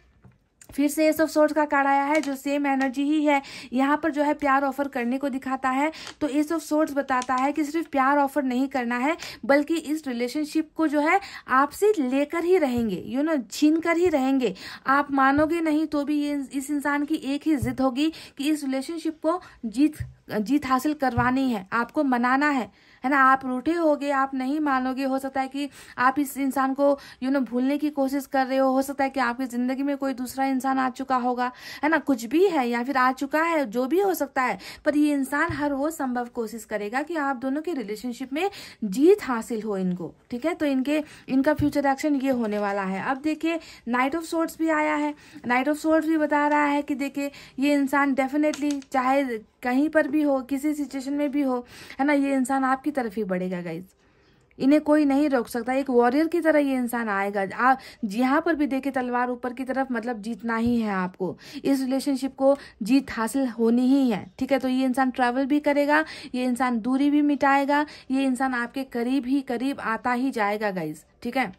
फिर से एस ऑफ सोर्ड्स का कार्ड आया है जो सेम एनर्जी ही है, यहाँ पर जो है प्यार ऑफर करने को दिखाता है। तो एस ऑफ सोर्ड्स बताता है कि सिर्फ प्यार ऑफर नहीं करना है, बल्कि इस रिलेशनशिप को जो है आपसे लेकर ही रहेंगे, यू नो छीन कर ही रहेंगे। आप मानोगे नहीं तो भी ये इस इंसान की एक ही जिद होगी कि इस रिलेशनशिप को जीत हासिल करवानी है, आपको मनाना है ना। आप रूठे होगे, आप नहीं मानोगे, हो सकता है कि आप इस इंसान को यू नो भूलने की कोशिश कर रहे हो सकता है कि आपकी जिंदगी में कोई दूसरा इंसान आ चुका होगा, है ना, कुछ भी है या फिर आ चुका है, जो भी हो सकता है, पर ये इंसान हर वो संभव कोशिश करेगा कि आप दोनों के रिलेशनशिप में जीत हासिल हो इनको, ठीक है। तो इनका फ्यूचर एक्शन ये होने वाला है। अब देखिए नाइट ऑफ सोर्ड्स भी आया है। नाइट ऑफ सोर्ड्स भी बता रहा है कि देखिए ये इंसान डेफिनेटली चाहे कहीं पर भी हो, किसी सिचुएशन में भी हो, है ना, ये इंसान आपकी तरफ ही बढ़ेगा गाइज, इन्हें कोई नहीं रोक सकता। एक वॉरियर की तरह ये इंसान आएगा। आप यहाँ पर भी देखिए तलवार ऊपर की तरफ, मतलब जीतना ही है आपको, इस रिलेशनशिप को जीत हासिल होनी ही है, ठीक है। तो ये इंसान ट्रैवल भी करेगा, ये इंसान दूरी भी मिटाएगा, ये इंसान आपके करीब ही करीब आता ही जाएगा गाइज, ठीक है।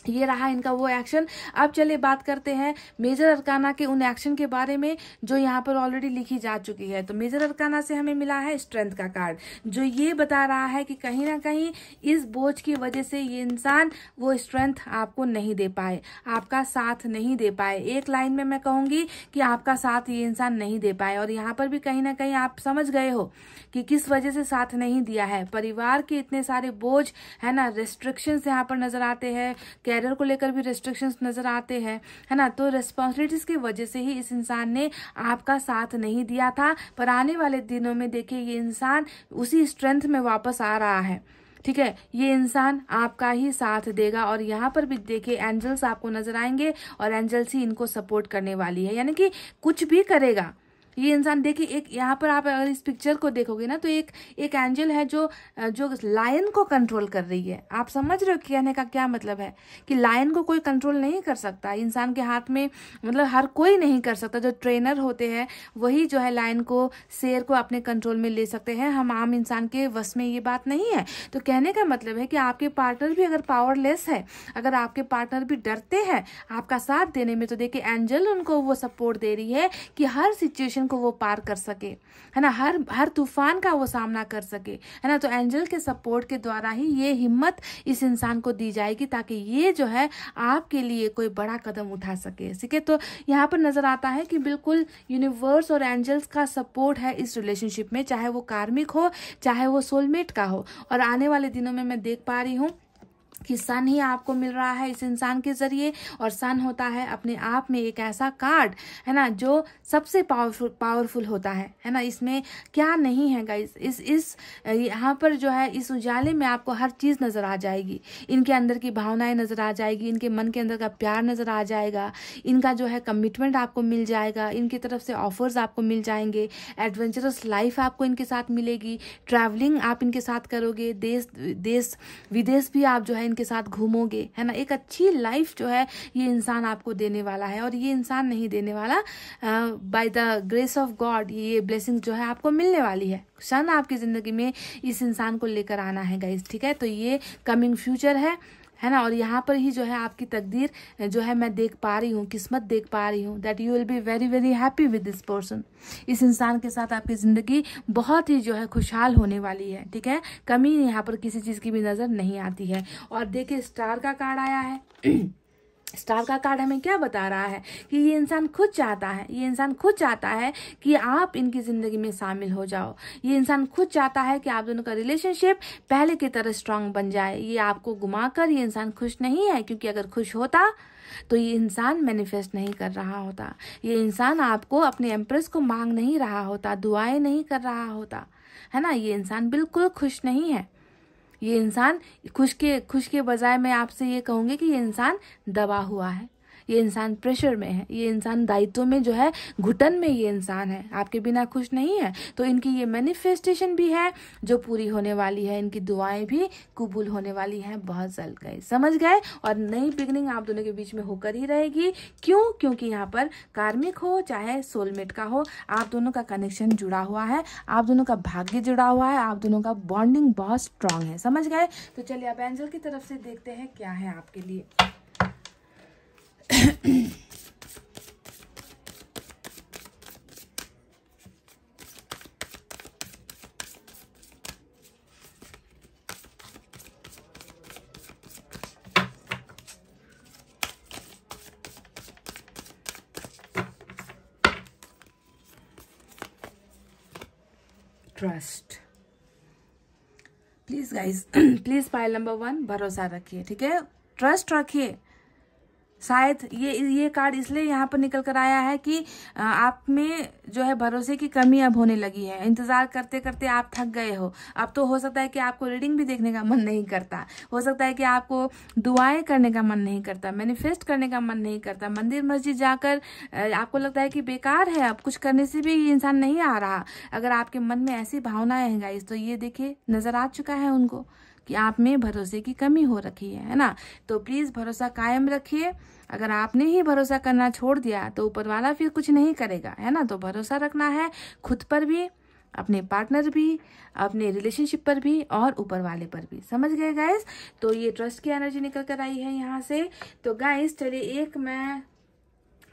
ये रहा इनका वो एक्शन। अब चलिए बात करते हैं मेजर अरकाना के उन एक्शन के बारे में जो यहाँ पर ऑलरेडी लिखी जा चुकी है। तो मेजर अरकाना से हमें मिला है स्ट्रेंथ का कार्ड, जो ये बता रहा है कि कहीं ना कहीं इस बोझ की वजह से ये इंसान वो स्ट्रेंथ आपको नहीं दे पाए, आपका साथ नहीं दे पाए। एक लाइन में मैं कहूंगी कि आपका साथ ये इंसान नहीं दे पाए। और यहाँ पर भी कहीं ना कहीं आप समझ गए हो कि किस वजह से साथ नहीं दिया है। परिवार के इतने सारे बोझ, है ना, रेस्ट्रिक्शंस यहाँ पर नजर आते हैं, कैरियर को लेकर भी रेस्ट्रिक्शंस नजर आते हैं, है ना। तो रेस्पॉन्सिबिलिटीज की वजह से ही इस इंसान ने आपका साथ नहीं दिया था, पर आने वाले दिनों में देखिए ये इंसान उसी स्ट्रेंथ में वापस आ रहा है, ठीक है। ये इंसान आपका ही साथ देगा। और यहाँ पर भी देखिए एंजल्स आपको नजर आएंगे और एंजल्स ही इनको सपोर्ट करने वाली है, यानी कि कुछ भी करेगा ये इंसान। देखिए एक यहाँ पर आप अगर इस पिक्चर को देखोगे ना तो एक एंजल है जो लायन को कंट्रोल कर रही है। आप समझ रहे हो कहने का क्या मतलब है कि लायन को कोई कंट्रोल नहीं कर सकता, इंसान के हाथ में, मतलब हर कोई नहीं कर सकता। जो ट्रेनर होते हैं वही जो है लायन को, शेर को अपने कंट्रोल में ले सकते हैं, हम आम इंसान के वश में ये बात नहीं है। तो कहने का मतलब है कि आपके पार्टनर भी अगर पावरलेस है, अगर आपके पार्टनर भी डरते हैं आपका साथ देने में, तो देखिए एंजल उनको वो सपोर्ट दे रही है कि हर सिचुएशन को वो पार कर सके, है ना, हर तूफान का वो सामना कर सके, है ना। तो एंजल के सपोर्ट के द्वारा ही ये हिम्मत इस इंसान को दी जाएगी ताकि ये जो है आपके लिए कोई बड़ा कदम उठा सके, ठीक है। तो यहाँ पर नजर आता है कि बिल्कुल यूनिवर्स और एंजल्स का सपोर्ट है इस रिलेशनशिप में, चाहे वो कार्मिक हो चाहे वो सोलमेट का हो। और आने वाले दिनों में मैं देख पा रही हूँ कि सन ही आपको मिल रहा है इस इंसान के जरिए। और सन होता है अपने आप में एक ऐसा कार्ड, है ना, जो सबसे पावरफुल होता है ना। इसमें क्या नहीं है गाइस, इस यहाँ पर जो है इस उजाले में आपको हर चीज नजर आ जाएगी। इनके अंदर की भावनाएं नजर आ जाएगी, इनके मन के अंदर का प्यार नजर आ जाएगा, इनका जो है कमिटमेंट आपको मिल जाएगा, इनकी तरफ से ऑफर्स आपको मिल जाएंगे, एडवेंचरस लाइफ आपको इनके साथ मिलेगी, ट्रैवलिंग आप इनके साथ करोगे, देश विदेश भी आप जो है इनके साथ घूमोगे, है ना। एक अच्छी लाइफ जो है ये इंसान आपको देने वाला है। और ये इंसान नहीं देने वाला, by the grace of God ये ब्लेसिंग जो है आपको मिलने वाली है। सन आपकी जिंदगी में इस इंसान को लेकर आना है गाइस, ठीक है। तो ये कमिंग फ्यूचर है ना। और यहाँ पर ही जो है आपकी तकदीर जो है मैं देख पा रही हूँ, किस्मत देख पा रही हूँ, that you will be very very happy with this person. इस इंसान के साथ आपकी जिंदगी बहुत ही जो है खुशहाल होने वाली है, ठीक है। कमी यहाँ पर किसी चीज की भी नजर नहीं आती है। और देखिए स्टार का कार्ड आया है। स्टार का कार्ड हमें क्या बता रहा है कि ये इंसान खुद चाहता है, ये इंसान खुद चाहता है कि आप इनकी जिंदगी में शामिल हो जाओ। ये इंसान खुद चाहता है कि आप दोनों का रिलेशनशिप पहले की तरह स्ट्रांग बन जाए। ये आपको घुमाकर ये इंसान खुश नहीं है, क्योंकि अगर खुश होता तो ये इंसान मैनिफेस्ट नहीं कर रहा होता, ये इंसान आपको अपने एम्प्रेस को मांग नहीं रहा होता, दुआएं नहीं कर रहा होता, है ना। ये इंसान बिल्कुल खुश नहीं है। ये इंसान खुश के बजाय मैं आपसे ये कहूंगी कि ये इंसान दबा हुआ है, ये इंसान प्रेशर में है, ये इंसान दायित्व में जो है घुटन में ये इंसान है, आपके बिना खुश नहीं है। तो इनकी ये मैनिफेस्टेशन भी है जो पूरी होने वाली है, इनकी दुआएं भी कबूल होने वाली हैं बहुत जल्द। गए समझ गए। और नई बिगनिंग आप दोनों के बीच में होकर ही रहेगी। क्यों? क्योंकि यहाँ पर कार्मिक हो चाहे सोलमेट का हो, आप दोनों का कनेक्शन जुड़ा हुआ है, आप दोनों का भाग्य जुड़ा हुआ है, आप दोनों का बॉन्डिंग बहुत स्ट्रांग है। समझ गए। तो चलिए अब एंजल की तरफ से देखते हैं क्या है आपके लिए। Trust. Please guys, please pile number 1 भरोसा रखिए, ठीक है, ट्रस्ट रखिए। शायद ये कार्ड इसलिए यहाँ पर निकल कर आया है कि आप में जो है भरोसे की कमी अब होने लगी है। इंतजार करते करते आप थक गए हो। अब तो हो सकता है कि आपको रीडिंग भी देखने का मन नहीं करता, हो सकता है कि आपको दुआएं करने का मन नहीं करता, मैनिफेस्ट करने का मन नहीं करता, मंदिर मस्जिद जाकर आपको लगता है कि बेकार है, अब कुछ करने से भी ये इंसान नहीं आ रहा। अगर आपके मन में ऐसी भावनाएं हैं गाइस, तो ये देखिए नजर आ चुका है उनको कि आप में भरोसे की कमी हो रखी है ना। तो प्लीज भरोसा कायम रखिए। अगर आपने ही भरोसा करना छोड़ दिया तो ऊपर वाला फिर कुछ नहीं करेगा, है ना। तो भरोसा रखना है खुद पर भी, अपने पार्टनर भी, अपने रिलेशनशिप पर भी और ऊपर वाले पर भी। समझ गए गाइस। तो ये ट्रस्ट की एनर्जी निकल कर आई है यहाँ से। तो गाइस चलिए एक मैं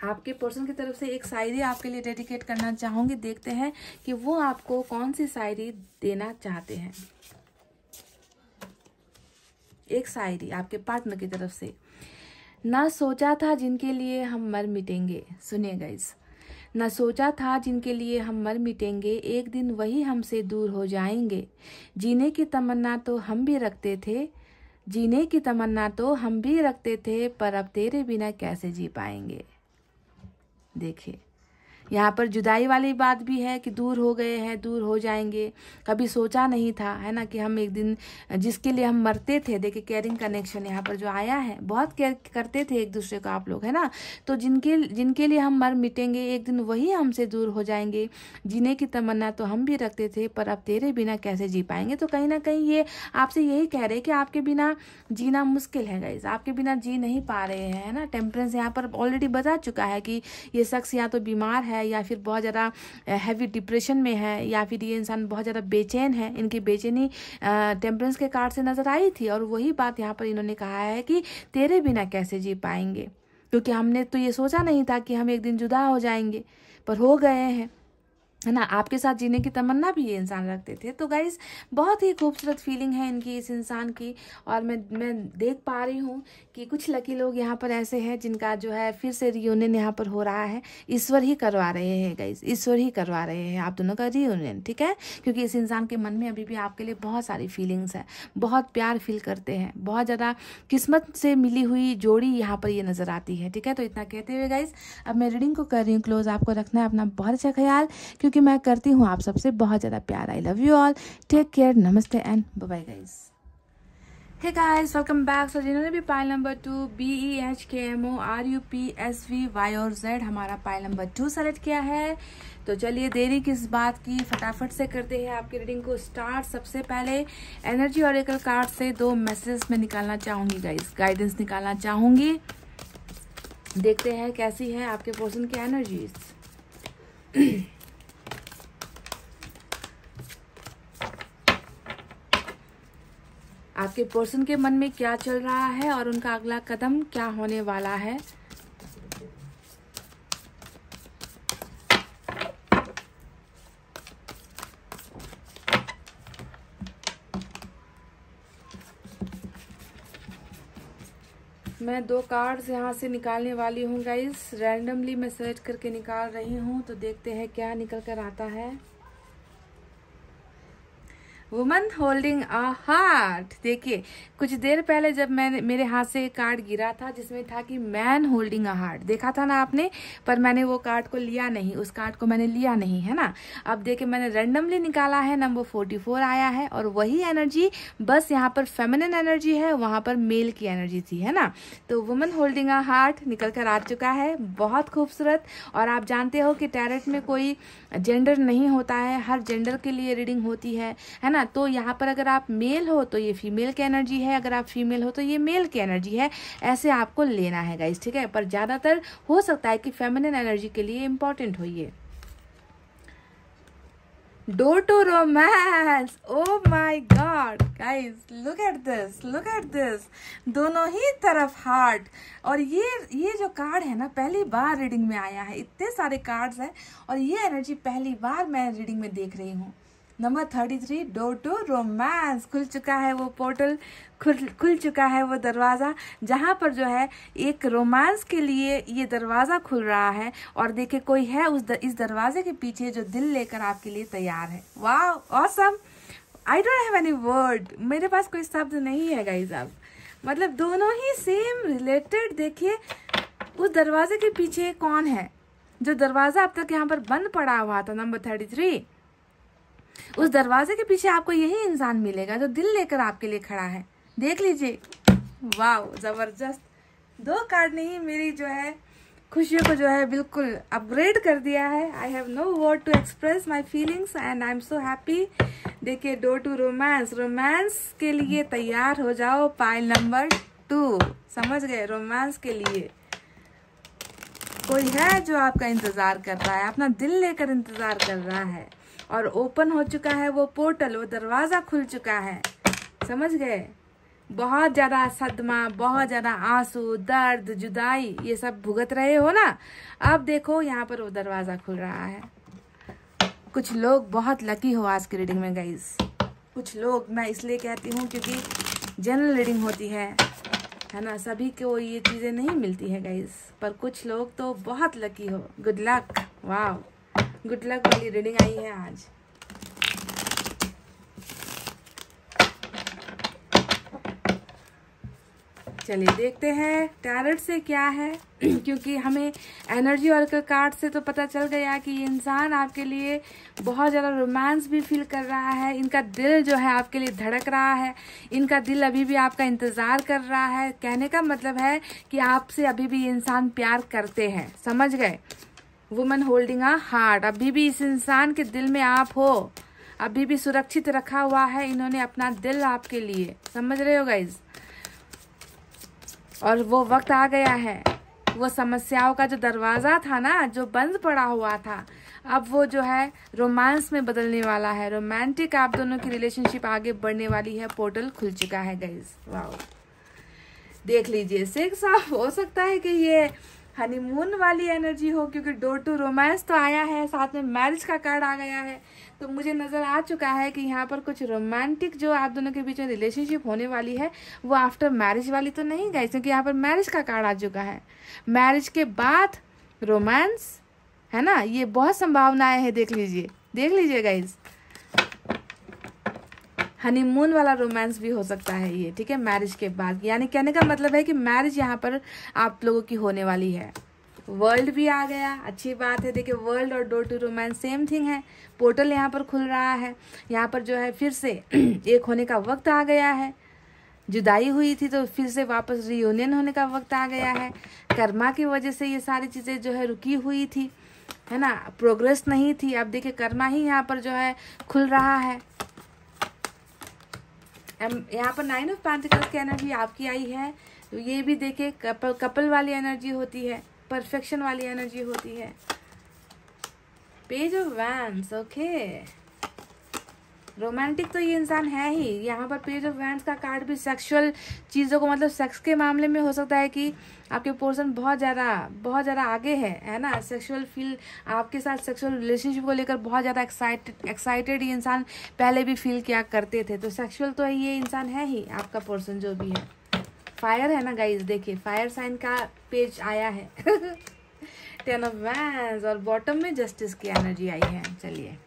आपके पर्सन की तरफ से एक शायरी आपके लिए डेडिकेट करना चाहूंगी। देखते हैं कि वो आपको कौन सी शायरी देना चाहते हैं। एक शायरी आपके पार्टनर की तरफ से। ना सोचा था जिनके लिए हम मर मिटेंगे, सुनिए गाइस, ना सोचा था जिनके लिए हम मर मिटेंगे, एक दिन वही हमसे दूर हो जाएंगे। जीने की तमन्ना तो हम भी रखते थे, जीने की तमन्ना तो हम भी रखते थे, पर अब तेरे बिना कैसे जी पाएंगे। देखिए यहाँ पर जुदाई वाली बात भी है कि दूर हो गए हैं, दूर हो जाएंगे। कभी सोचा नहीं था, है ना, कि हम एक दिन जिसके लिए हम मरते थे, देखिए केयरिंग कनेक्शन यहाँ पर जो आया है, बहुत केयर करते थे एक दूसरे को आप लोग, है ना। तो जिनके लिए हम मर मिटेंगे, एक दिन वही हमसे दूर हो जाएंगे। जीने की तमन्ना तो हम भी रखते थे, पर अब तेरे बिना कैसे जी पाएंगे। तो कहीं ना कहीं ये आपसे यही कह रहे कि आपके बिना जीना मुश्किल है गाइस, आपके बिना जी नहीं पा रहे हैं, है ना। टेम्परेंस यहाँ पर ऑलरेडी बता चुका है कि ये शख्स या तो बीमार है, या फिर बहुत ज़्यादा हैवी डिप्रेशन में है, या फिर ये इंसान बहुत ज़्यादा बेचैन है। इनकी बेचैनी टेम्परेंस के कार्ड से नजर आई थी, और वही बात यहाँ पर इन्होंने कहा है कि तेरे बिना कैसे जी पाएंगे, क्योंकि हमने तो ये सोचा नहीं था कि हम एक दिन जुदा हो जाएंगे, पर हो गए हैं, है ना। आपके साथ जीने की तमन्ना भी ये इंसान रखते थे। तो गाइस बहुत ही खूबसूरत फीलिंग है इनकी, इस इंसान की। और मैं देख पा रही हूँ कि कुछ लकी लोग यहाँ पर ऐसे हैं जिनका जो है फिर से रियूनियन यहाँ पर हो रहा है। ईश्वर ही करवा रहे हैं गाइस, ईश्वर ही करवा रहे हैं आप दोनों का रियूनियन, ठीक है। क्योंकि इस इंसान के मन में अभी भी आपके लिए बहुत सारी फीलिंग्स है, बहुत प्यार फील करते हैं, बहुत ज़्यादा किस्मत से मिली हुई जोड़ी यहाँ पर ये नजर आती है, ठीक है। तो इतना कहते हुए गाइस अब मैं रीडिंग को कर रही हूँ क्लोज। आपको रखना है अपना बहुत अच्छा ख्याल, क्योंकि मैं करती हूँ आप सबसे बहुत ज़्यादा प्यार। I love you all, take care, नमस्ते and bye bye guys. Hey guys, welcome back. So जिन्होंने भी पाइल नंबर 2 BEHKMORUPSVY और Z हमारा पाइल नंबर 2 सेलेक्ट किया है, तो चलिए देरी किस बात की, फटाफट से करते हैं आपकी रीडिंग को स्टार्ट। सबसे पहले एनर्जी ऑरेकल कार्ड से 2 मैसेज में निकालना चाहूंगी गाइस, गाइडेंस निकालना चाहूंगी। देखते हैं कैसी है आपके पर्सन की एनर्जीज। आपके पर्सन के मन में क्या चल रहा है और उनका अगला कदम क्या होने वाला है। मैं 2 कार्ड्स यहाँ से निकालने वाली हूँ गाइस, रैंडमली मैं सेलेक्ट करके निकाल रही हूँ, तो देखते हैं क्या निकल कर आता है। Woman holding a heart. देखिए कुछ देर पहले जब मैंने मेरे हाथ से एक कार्ड गिरा था जिसमें था कि मैन होल्डिंग अ हार्ट, देखा था ना आपने, पर मैंने वो कार्ड को लिया नहीं, उस कार्ड को मैंने लिया नहीं, है ना। अब देखिए मैंने रैंडमली निकाला है, नंबर 44 आया है, और वही एनर्जी, बस यहाँ पर फेमिनिन एनर्जी है, वहां पर मेल की एनर्जी थी, है ना। तो वुमन होल्डिंग अ हार्ट निकल कर आ चुका है, बहुत खूबसूरत। और आप जानते हो कि टैरेट में कोई जेंडर नहीं होता है, हर जेंडर के लिए रीडिंग होती है ना। तो यहाँ पर अगर आप मेल हो तो ये फीमेल की एनर्जी है, अगर आप फीमेल हो तो ये मेल की एनर्जी है, ऐसे आपको लेना है गाइस, ठीक है। पर ज्यादातर हो सकता है कि फेमिनिन एनर्जी के लिए इंपॉर्टेंट हो ये। Door to romance, oh my god guys, look at this, look at this, दोनों ही तरफ हार्ट। और ये जो कार्ड है ना, पहली बार रीडिंग में आया है, इतने सारे कार्ड्स हैं और ये एनर्जी पहली बार मैं रीडिंग में देख रही हूँ। नंबर 33, डोर टू रोमांस, खुल चुका है वो पोर्टल, खुल चुका है वो दरवाजा, जहां पर जो है एक रोमांस के लिए ये दरवाजा खुल रहा है। और देखिए कोई है इस दरवाजे के पीछे जो दिल लेकर आपके लिए तैयार है। वाह, awesome, I don't have any word, मेरे पास कोई शब्द नहीं है गाइस। अब मतलब दोनों ही सेम रिलेटेड। देखिए उस दरवाजे के पीछे कौन है, जो दरवाजा अब तक यहाँ पर बंद पड़ा हुआ था, नंबर 33, उस दरवाजे के पीछे आपको यही इंसान मिलेगा जो दिल लेकर आपके लिए खड़ा है। देख लीजिए, वाह, जबरदस्त। 2 कार्ड ने ही मेरी जो है खुशियों को जो है बिल्कुल अपग्रेड कर दिया है। I have no word to express my feelings and I am so happy. देखिए डोर टू रोमांस, रोमांस के लिए तैयार हो जाओ, पाइल नंबर 2, समझ गए, रोमांस के लिए कोई है जो आपका इंतजार कर रहा है, अपना दिल लेकर इंतजार कर रहा है। और ओपन हो चुका है वो पोर्टल, वो दरवाजा खुल चुका है, समझ गए। बहुत ज्यादा सदमा, बहुत ज्यादा आंसू, दर्द, जुदाई, ये सब भुगत रहे हो ना, अब देखो यहाँ पर वो दरवाजा खुल रहा है। कुछ लोग बहुत लकी हो आज की रीडिंग में गाइज। कुछ लोग, मैं इसलिए कहती हूँ क्योंकि जनरल रीडिंग होती है ना, सभी को ये चीजें नहीं मिलती है गाइज, पर कुछ लोग तो बहुत लकी हो। गुड लक, वाह, गुड लक वाली रीडिंग आई है आज। चलिए देखते हैं टैरेट से क्या है क्योंकि हमें एनर्जी ऑरेकल कार्ड से तो पता चल गया कि ये इंसान आपके लिए बहुत ज़्यादा रोमांस भी फील कर रहा है, इनका दिल जो है आपके लिए धड़क रहा है, इनका दिल अभी भी आपका इंतज़ार कर रहा है। कहने का मतलब है कि आपसे अभी भी ये इंसान प्यार करते हैं, समझ गए। वुमन होल्डिंग अ हार्ट, अभी भी इस इंसान के दिल में आप हो, अभी भी सुरक्षित रखा हुआ है इन्होंने अपना दिल आपके लिए, समझ रहे हो गाइज। और वो वक्त आ गया है, वो समस्याओं का जो दरवाजा था ना, जो बंद पड़ा हुआ था, अब वो जो है रोमांस में बदलने वाला है। रोमांटिक आप दोनों की रिलेशनशिप आगे बढ़ने वाली है, पोर्टल खुल चुका है गाइज। वाओ, देख लीजिए 6 हो सकता है कि ये हनीमून वाली एनर्जी हो, क्योंकि डोर टू रोमांस तो आया है, साथ में मैरिज का कार्ड आ गया है, तो मुझे नजर आ चुका है कि यहाँ पर कुछ रोमांटिक जो आप दोनों के बीच में रिलेशनशिप होने वाली है वो आफ्टर मैरिज वाली तो नहीं गई, क्योंकि यहाँ पर मैरिज का कार्ड आ चुका है। मैरिज के बाद रोमांस है ना, ये बहुत संभावनाएं है, देख लीजिए गाइज। हनीमून वाला रोमांस भी हो सकता है ये, ठीक है, मैरिज के बाद। यानी कहने का मतलब है कि मैरिज यहाँ पर आप लोगों की होने वाली है। वर्ल्ड भी आ गया, अच्छी बात है। देखिए वर्ल्ड और door to romance same thing है, पोर्टल यहाँ पर खुल रहा है, यहाँ पर जो है फिर से एक होने का वक्त आ गया है। जुदाई हुई थी तो फिर से वापस रियूनियन होने का वक्त आ गया है। कर्मा की वजह से ये सारी चीजें जो है रुकी हुई थी, है ना, प्रोग्रेस नहीं थी। अब देखिए कर्मा ही यहाँ पर जो है खुल रहा है। यहाँ पर 9 ऑफ पेंटिकल्स की एनर्जी आपकी आई है, तो ये भी देखिए कपल वाली एनर्जी होती है, परफेक्शन वाली एनर्जी होती है। Page of wands, okay, romantic तो ये इंसान है ही। यहाँ पर पेज ऑफ वैंड्स का कार्ड भी सेक्सुअल चीजों को, मतलब सेक्स के मामले में हो सकता है कि आपके पर्सन बहुत ज्यादा आगे है ना, सेक्सुअल फील आपके साथ, सेक्सुअल रिलेशनशिप को लेकर बहुत ज्यादा एक्साइटेड ये इंसान पहले भी फील किया करते थे, तो सेक्सुअल तो ये इंसान है ही आपका पर्सन जो भी है। फायर है ना गाइज, देखिए फायर साइन का पेज आया है 10 ऑफ वैंड्स, और बॉटम में जस्टिस की एनर्जी आई है। चलिए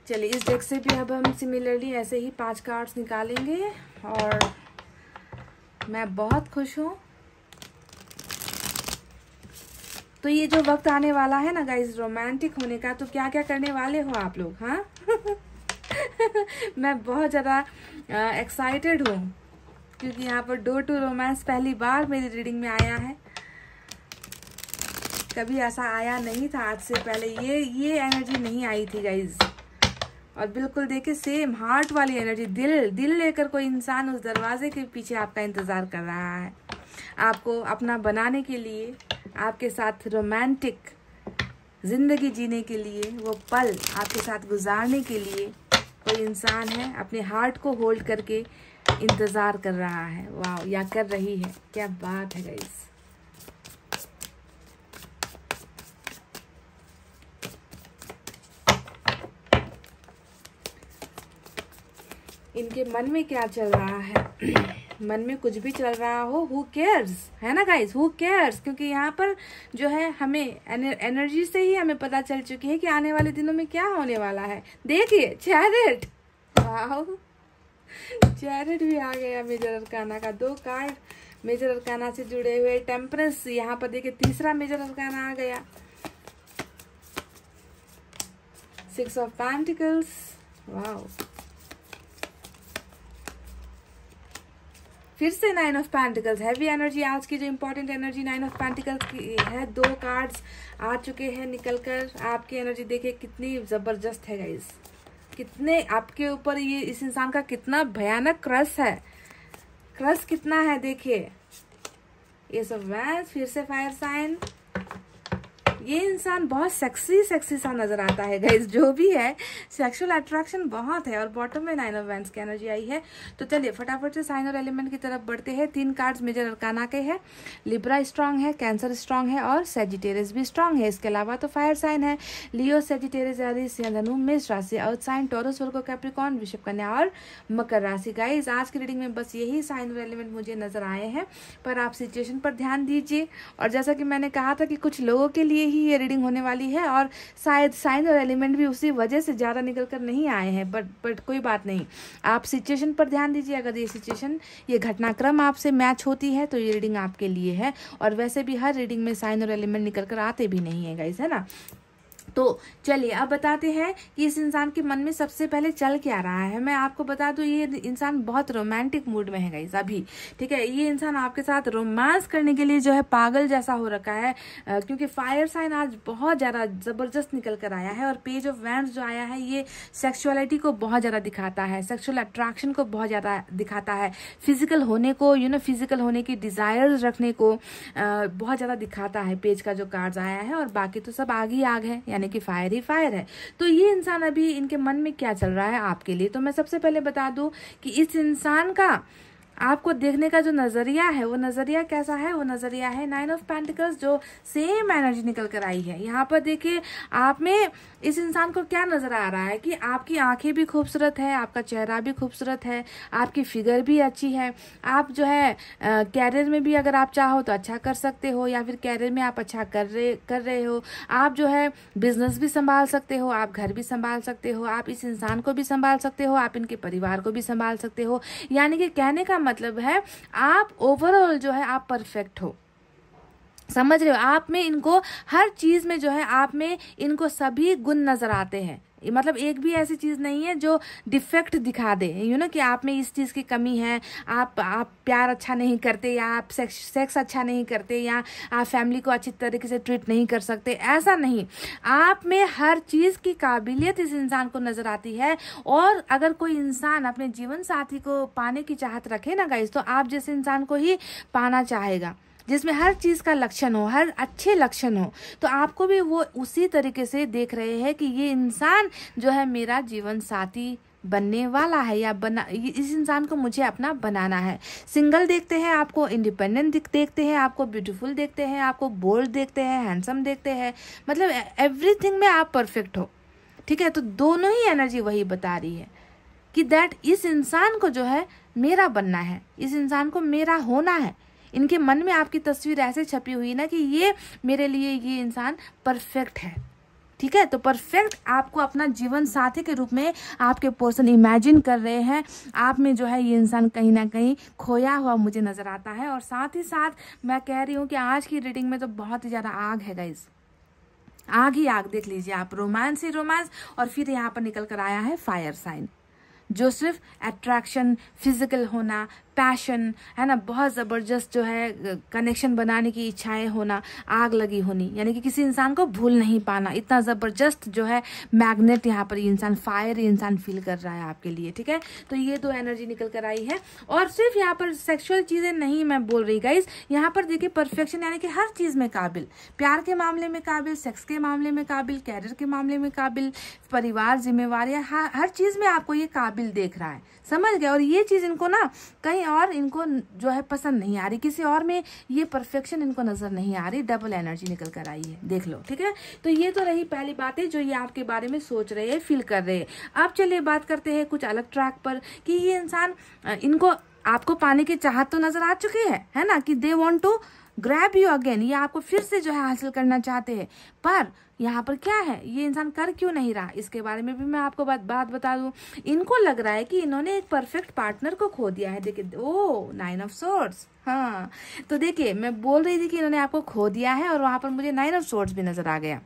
चलिए इस डेक से भी अब हम सिमिलरली ऐसे ही 5 कार्ड्स निकालेंगे और मैं बहुत खुश हूँ। तो ये जो वक्त आने वाला है ना गाइस रोमांटिक होने का, तो क्या क्या करने वाले हो आप लोग, हाँ? मैं बहुत ज़्यादा एक्साइटेड हूँ क्योंकि यहाँ पर डोर टू रोमांस पहली बार मेरी रीडिंग में आया है। कभी ऐसा आया नहीं था आज से पहले, ये एनर्जी नहीं आई थी गाइस। और बिल्कुल देखिए सेम हार्ट वाली एनर्जी, दिल लेकर कोई इंसान उस दरवाजे के पीछे आपका इंतजार कर रहा है, आपको अपना बनाने के लिए, आपके साथ रोमांटिक जिंदगी जीने के लिए, वो पल आपके साथ गुजारने के लिए कोई इंसान है, अपने हार्ट को होल्ड करके इंतजार कर रहा है। वाह, या कर रही है, क्या बात है गाइस। इनके मन में क्या चल रहा है? मन में कुछ भी चल रहा हो, हु केयर्स, है ना गाइस, हु केयर्स। क्योंकि यहाँ पर जो है हमें एनर्जी से ही हमें पता चल चुकी है कि आने वाले दिनों में क्या होने वाला है। देखिए चैरिट, वाह, चैरिट भी आ गया मेजर अरकाना का। 2 कार्ड मेजर अरकाना से जुड़े हुए। टेम्परेंस, यहाँ पर देखिए तीसरा मेजर अरकाना आ गया। 6 ऑफ पेंटिकल्स, वाह, फिर से 9 ऑफ पेंटिकल्स। हैवी एनर्जी आज की जो इंपॉर्टेंट एनर्जी 9 ऑफ पेंटिकल्स की है। 2 कार्ड्स आ चुके हैं निकलकर। आपकी एनर्जी देखिए कितनी जबरदस्त है गाइस, कितने आपके ऊपर ये इस इंसान का कितना भयानक क्रश है, क्रश कितना है देखिए। ये सब वैस, फिर से फायर साइन। ये इंसान बहुत सेक्सी सा नजर आता है गाइस, जो भी है सेक्सुअल अट्रैक्शन बहुत है। और बॉटम में 9 ऑफ वैंड्स की एनर्जी आई है। तो चलिए फटाफट से साइन और एलिमेंट की तरफ बढ़ते हैं। 3 कार्ड्स मेजर अरकाना के हैं। लिब्रा स्ट्रांग है, कैंसर स्ट्रांग है और सेजिटेरियस भी स्ट्रांग है। इसके अलावा तो फायर साइन है, लियो, सेजिटेरियस, एरिस, धनु, मेष राशि, अर्थ साइन, टॉरस, वर्गो, कैप्रिकॉर्न, वृषभ, कन्या और मकर राशि। गाइस आज की रीडिंग में बस यही साइन और एलिमेंट मुझे नजर आए हैं, पर आप सिचुएशन पर ध्यान दीजिए। और जैसा कि मैंने कहा था कि कुछ लोगों के लिए ये रीडिंग होने वाली है और शायद साइन और एलिमेंट भी उसी वजह से ज्यादा निकल कर नहीं आए हैं, बट कोई बात नहीं, आप सिचुएशन पर ध्यान दीजिए। अगर ये सिचुएशन, ये घटनाक्रम आपसे मैच होती है तो ये रीडिंग आपके लिए है। और वैसे भी हर रीडिंग में साइन और एलिमेंट निकल कर आते भी नहीं है गाइस, है ना। तो चलिए अब बताते हैं कि इस इंसान के मन में सबसे पहले चल क्या रहा है। मैं आपको बता दूं ये इंसान बहुत रोमांटिक मूड में है गाइस अभी, ठीक है। ये इंसान आपके साथ रोमांस करने के लिए जो है पागल जैसा हो रखा है, क्योंकि फायर साइन आज बहुत ज्यादा जबरदस्त निकल कर आया है। और पेज ऑफ वैंड्स जो आया है ये सेक्सुअलिटी को बहुत ज्यादा दिखाता है, सेक्सुअल अट्रैक्शन को बहुत ज्यादा दिखाता है, फिजिकल होने को, फिजिकल होने की डिजायर रखने को बहुत ज्यादा दिखाता है पेज का जो कार्ड्स आया है। और बाकी तो सब आग ही आग है, यानी कि फायर ही फायर है। तो ये इंसान अभी इनके मन में क्या चल रहा है आपके लिए, तो मैं सबसे पहले बता दूं कि इस इंसान का आपको देखने का जो नजरिया है वो नजरिया कैसा है, वो नजरिया है 9 ऑफ पेंटिकल्स, जो सेम एनर्जी निकल कर आई है। यहाँ पर देखिए आप में इस इंसान को क्या नजर आ रहा है कि आपकी आंखें भी खूबसूरत है, आपका चेहरा भी खूबसूरत है, आपकी फिगर भी अच्छी है। आप जो है कैरियर में भी अगर आप चाहो तो अच्छा कर सकते हो, या फिर कैरियर में आप अच्छा कर रहे हो। आप जो है बिजनेस भी संभाल सकते हो, आप घर भी संभाल सकते हो, आप इस इंसान को भी संभाल सकते हो, आप इनके परिवार को भी संभाल सकते हो। यानी कि कहने का मतलब है आप ओवरऑल जो है आप परफेक्ट हो, समझ रहे हो। आप में इनको हर चीज में जो है आप में इनको सभी गुण नजर आते हैं। मतलब एक भी ऐसी चीज नहीं है जो डिफेक्ट दिखा दे, कि आप में इस चीज की कमी है, आप प्यार अच्छा नहीं करते, या आप सेक्स अच्छा नहीं करते, या आप फैमिली को अच्छी तरीके से ट्रीट नहीं कर सकते, ऐसा नहीं। आप में हर चीज की काबिलियत इस इंसान को नजर आती है। और अगर कोई इंसान अपने जीवन साथी को पाने की चाहत रखे ना गाइस, तो आप जैसे इंसान को ही पाना चाहेगा, जिसमें हर चीज का लक्षण हो, हर अच्छे लक्षण हो। तो आपको भी वो उसी तरीके से देख रहे हैं कि ये इंसान जो है मेरा जीवन साथी बनने वाला है, या इस इंसान को मुझे अपना बनाना है। सिंगल देखते हैं आपको, इंडिपेंडेंट देखते हैं आपको, ब्यूटीफुल देखते हैं आपको, बोल्ड देखते हैं, हैंडसम देखते हैं, मतलब एवरीथिंग में आप परफेक्ट हो, ठीक है। तो दोनों ही एनर्जी वही बता रही है कि दैट इस इंसान को जो है मेरा बनना है, इस इंसान को मेरा होना है। इनके मन में आपकी तस्वीर ऐसे छपी हुई ना कि ये मेरे लिए ये इंसान परफेक्ट है, ठीक है। तो परफेक्ट आपको अपना जीवन साथी के रूप में आपके पर्सन इमेजिन कर रहे हैं। आप में जो है ये इंसान कहीं ना कहीं खोया हुआ मुझे नजर आता है। और साथ ही साथ मैं कह रही हूँ कि आज की रीडिंग में तो बहुत ही ज्यादा आग है गाइस, आग ही आग। देख लीजिए आप, रोमांस ही रोमांस, और फिर यहाँ पर निकल कर आया है फायर साइन, जो सिर्फ अट्रैक्शन, फिजिकल होना, पैशन है ना, बहुत ज़बरदस्त जो है कनेक्शन बनाने की इच्छाएं होना, आग लगी होनी, यानी कि किसी इंसान को भूल नहीं पाना, इतना ज़बरदस्त जो है मैग्नेट यहाँ पर ये इंसान, फायर ये इंसान फील कर रहा है आपके लिए, ठीक है। तो ये दो एनर्जी निकल कर आई है। और सिर्फ यहाँ पर सेक्सुअल चीज़ें नहीं मैं बोल रही गाइज, यहाँ पर देखिए परफेक्शन, यानी कि हर चीज़ में काबिल, प्यार के मामले में काबिल, सेक्स के मामले में काबिल, कैरियर के मामले में काबिल, परिवार, जिम्मेवारियाँ, हर चीज़ में आपको ये काबिल देख रहा है, समझ गए। और ये चीज़ इनको ना कहीं और इनको जो है पसंद नहीं आ रही, किसी और में ये परफेक्शन इनको नजर नहीं आ रही, डबल एनर्जी निकल कर आई है, देख लो, ठीक है। तो ये तो रही पहली बात है जो ये आपके बारे में सोच रहे हैं, फील कर रहे हैं। अब चलिए बात करते हैं कुछ अलग ट्रैक पर कि ये इंसान, इनको आपको पाने की चाहत तो नजर आ चुकी है ना, कि they want to grab you again, ये आपको फिर से जो है हासिल करना चाहते हैं। पर यहाँ पर क्या है, ये इंसान कर क्यों नहीं रहा, इसके बारे में भी मैं आपको बात बता दूं। इनको लग रहा है कि इन्होंने एक परफेक्ट पार्टनर को खो दिया है। देखिए, ओ 9 ऑफ सोर्ड्स, हाँ, तो देखिए मैं बोल रही थी कि इन्होंने आपको खो दिया है, और वहां पर मुझे 9 ऑफ सोर्ड्स भी नजर आ गया।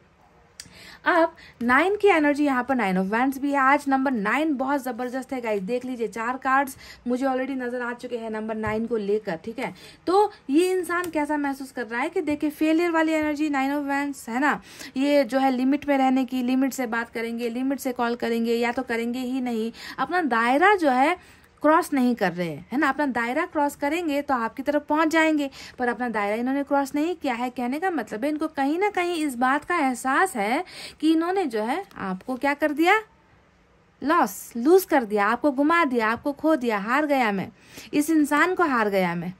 अब 9 की एनर्जी यहाँ पर 9 ऑफ वैंड्स भी है। आज नंबर 9 बहुत जबरदस्त है गाइस, देख लीजिए 4 कार्ड्स मुझे ऑलरेडी नजर आ चुके हैं नंबर 9 को लेकर, ठीक है। तो ये इंसान कैसा महसूस कर रहा है कि देखिए फेलियर वाली एनर्जी 9 ऑफ वैंड्स है ना, ये जो है लिमिट में रहने की, लिमिट से बात करेंगे, लिमिट से कॉल करेंगे, या तो करेंगे ही नहीं, अपना दायरा जो है क्रॉस नहीं कर रहे हैं, है ना। अपना दायरा क्रॉस करेंगे तो आपकी तरफ पहुंच जाएंगे, पर अपना दायरा इन्होंने क्रॉस नहीं किया है। कहने का मतलब है इनको कहीं ना कहीं इस बात का एहसास है कि इन्होंने जो है आपको क्या कर दिया, लूज कर दिया, आपको गुमा दिया, आपको खो दिया, हार गया मैं, इस इंसान को हार गया मैं।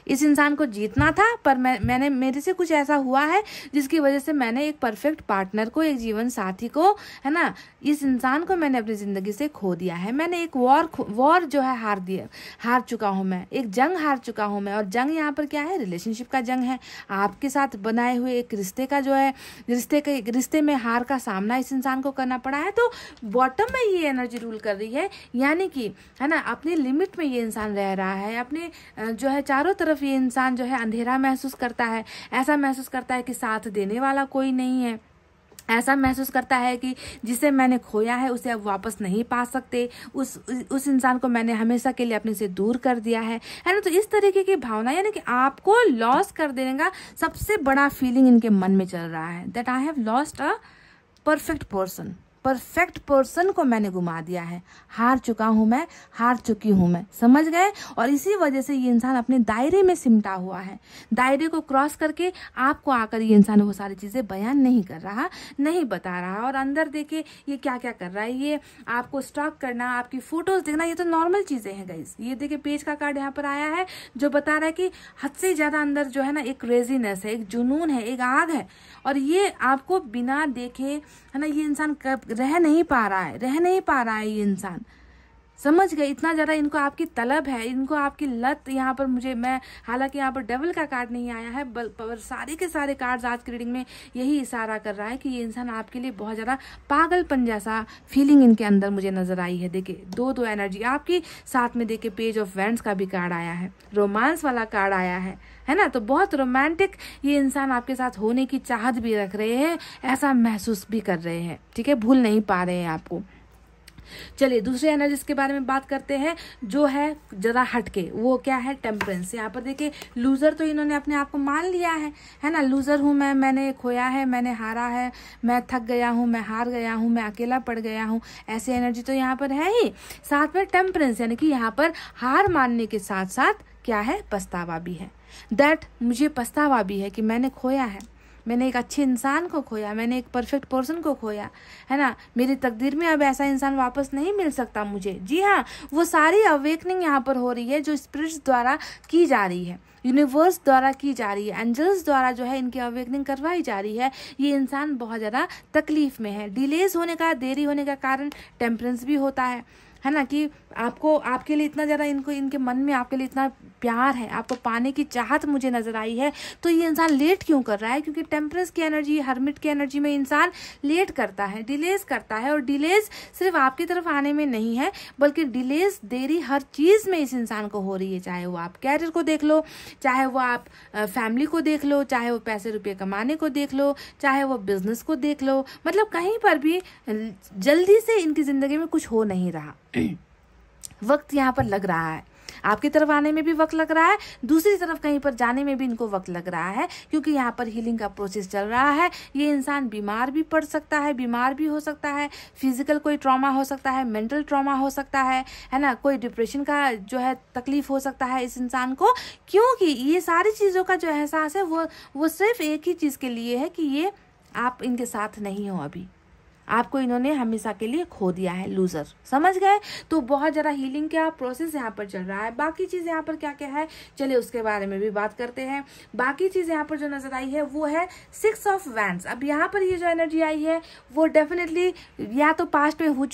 इस इंसान को जीतना था, पर मैंने मेरे से कुछ ऐसा हुआ है जिसकी वजह से मैंने एक परफेक्ट पार्टनर को, एक जीवन साथी को, है ना, इस इंसान को मैंने अपनी जिंदगी से खो दिया है। मैंने एक वॉर जो है हार चुका हूं मैं, एक जंग हार चुका हूं मैं। और जंग यहाँ पर क्या है, रिलेशनशिप का जंग है, आपके साथ बनाए हुए एक रिश्ते का जो है, रिश्ते में हार का सामना इस इंसान को करना पड़ा है। तो बॉटम में ये एनर्जी रूल कर रही है, यानी कि है ना, अपनी लिमिट में ये इंसान रह रहा है, अपने जो है चारों तरफ ये इंसान जो है अंधेरा महसूस करता है, ऐसा महसूस करता है कि साथ देने वाला कोई नहीं है, ऐसा महसूस करता है कि जिसे मैंने खोया है उसे अब वापस नहीं पा सकते, उस इंसान को मैंने हमेशा के लिए अपने से दूर कर दिया है ना। तो इस तरीके की भावना, यानी कि आपको लॉस कर देने का सबसे बड़ा फीलिंग इनके मन में चल रहा है, that I have lost a perfect person, perfect person को मैंने गुमा दिया है, हार चुका हूं मैं, हार चुकी हूं मैं, समझ गए। और इसी वजह से ये इंसान अपने दायरे में सिमटा हुआ है, दायरे को क्रॉस करके आपको आकर ये इंसान वो सारी चीजें बयान नहीं कर रहा, नहीं बता रहा। और अंदर देखे ये क्या क्या कर रहा है, ये आपको स्टॉक करना, आपकी फोटोज देखना, ये तो नॉर्मल चीजें हैं गाइस। ये देखिए पेज का कार्ड यहाँ पर आया है जो बता रहा है कि हद से ज्यादा अंदर जो है ना एक क्रेजीनेस है, एक जुनून है, एक आग है, और ये आपको बिना देखे, है ना, ये इंसान रह नहीं पा रहा है ये इंसान, समझ गए। इतना ज्यादा इनको आपकी तलब है, इनको आपकी लत। यहाँ पर मैं हालांकि यहाँ पर डेविल का कार्ड नहीं आया है, पर सारे के सारे कार्ड्स आज की रीडिंग में यही इशारा कर रहा है कि ये इंसान आपके लिए बहुत ज्यादा पागलपन जैसा फीलिंग इनके अंदर मुझे नजर आई है। देखिए दो एनर्जी आपकी साथ में, देखिए पेज ऑफ वैंड्स का भी कार्ड आया है, रोमांस वाला कार्ड आया है ना। तो बहुत रोमांटिक ये इंसान आपके साथ होने की चाहत भी रख रहे हैं, ऐसा महसूस भी कर रहे हैं, ठीक है, भूल नहीं पा रहे हैं आपको। चलिए दूसरे एनर्जीज के बारे में बात करते हैं जो है जरा हटके, वो क्या है, टेम्परेंस। यहाँ पर देखिए लूजर तो इन्होंने अपने आप को मान लिया है ना, लूजर हूं मैं, मैंने खोया है, मैंने हारा है, मैं थक गया हूं, मैं हार गया हूं, मैं अकेला पड़ गया हूं, ऐसी एनर्जी तो यहाँ पर है ही। साथ में टेम्परेंस, यानी कि यहाँ पर हार मानने के साथ साथ क्या है, पछतावा भी है, दैट मुझे पछतावा भी है कि मैंने खोया है, मैंने एक अच्छे इंसान को खोया, मैंने एक परफेक्ट पर्सन को खोया, है ना। मेरी तकदीर में अब ऐसा इंसान वापस नहीं मिल सकता मुझे। जी हाँ, वो सारी अवेकनिंग यहाँ पर हो रही है जो स्पिरिट्स द्वारा की जा रही है, यूनिवर्स द्वारा की जा रही है, एंजल्स द्वारा जो है इनकी अवेकनिंग करवाई जा रही है। ये इंसान बहुत ज़्यादा तकलीफ में है, डिलेज होने का, देरी होने का कारण टेम्परेंस भी होता है ना, कि आपको आपके लिए इतना ज़्यादा इनके मन में आपके लिए इतना प्यार है, आपको पाने की चाहत मुझे नजर आई है। तो ये इंसान लेट क्यों कर रहा है? क्योंकि टेम्परेंस की एनर्जी, हर्मिट की एनर्जी में इंसान लेट करता है, डिलेज करता है। और डिलेज सिर्फ आपकी तरफ आने में नहीं है, बल्कि डिलेज, देरी हर चीज में इस इंसान को हो रही है। चाहे वो आप कैरियर को देख लो, चाहे वो आप फैमिली को देख लो, चाहे वो पैसे रुपये कमाने को देख लो, चाहे वो बिजनेस को देख लो, मतलब कहीं पर भी जल्दी से इनकी जिंदगी में कुछ हो नहीं रहा। वक्त यहाँ पर लग रहा है, आपकी तरफ आने में भी वक्त लग रहा है, दूसरी तरफ कहीं पर जाने में भी इनको वक्त लग रहा है, क्योंकि यहाँ पर हीलिंग का प्रोसेस चल रहा है। ये इंसान बीमार भी पड़ सकता है, बीमार भी हो सकता है, फिजिकल कोई ट्रॉमा हो सकता है, मेंटल ट्रॉमा हो सकता है ना, कोई डिप्रेशन का जो है तकलीफ हो सकता है इस इंसान को। क्योंकि ये सारी चीज़ों का जो एहसास है वो सिर्फ एक ही चीज़ के लिए है कि ये आप इनके साथ नहीं हो, अभी आपको इन्होंने हमेशा के लिए खो दिया है, लूजर, समझ गए। तो बहुत ज़्यादा हीलिंग का प्रोसेस यहाँ पर चल रहा है। बाकी चीज़ यहाँ पर क्या क्या है, चलिए उसके बारे में भी बात करते हैं। बाकी चीज़ यहाँ पर जो नजर आई है वो है 6 ऑफ वैंड्स। अब यहाँ पर ये जो एनर्जी आई है वो डेफिनेटली या तो पास्ट में हो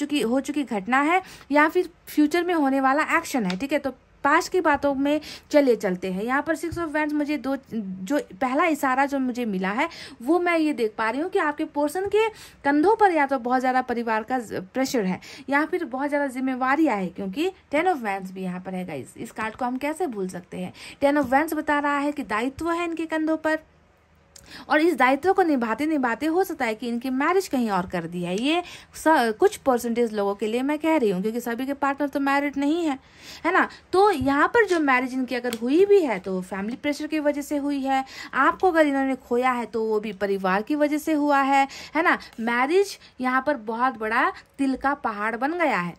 चुकी घटना है या फिर फ्यूचर में होने वाला एक्शन है, ठीक है। तो पास्ट की बातों में चले चलते हैं। यहाँ पर 6 ऑफ वैंड्स मुझे जो पहला इशारा जो मुझे मिला है वो मैं ये देख पा रही हूँ कि आपके पर्सन के कंधों पर या तो बहुत ज़्यादा परिवार का प्रेशर है या फिर बहुत ज़्यादा जिम्मेवारियाँ है, क्योंकि 10 ऑफ वैंड्स भी यहाँ पर है गाइस। इस कार्ड को हम कैसे भूल सकते हैं? 10 ऑफ वैंड्स बता रहा है कि दायित्व है इनके कंधों पर, और इस दायित्व को निभाते निभाते हो सकता है कि इनकी मैरिज कहीं और कर दी है। ये कुछ परसेंटेज लोगों के लिए मैं कह रही हूँ, क्योंकि सभी के पार्टनर तो मैरिड नहीं है ना। तो यहाँ पर जो मैरिज इनकी अगर हुई भी है तो फैमिली प्रेशर की वजह से हुई है। आपको अगर इन्होंने खोया है तो वो भी परिवार की वजह से हुआ है ना। मैरिज यहाँ पर बहुत बड़ा तिल का पहाड़ बन गया है।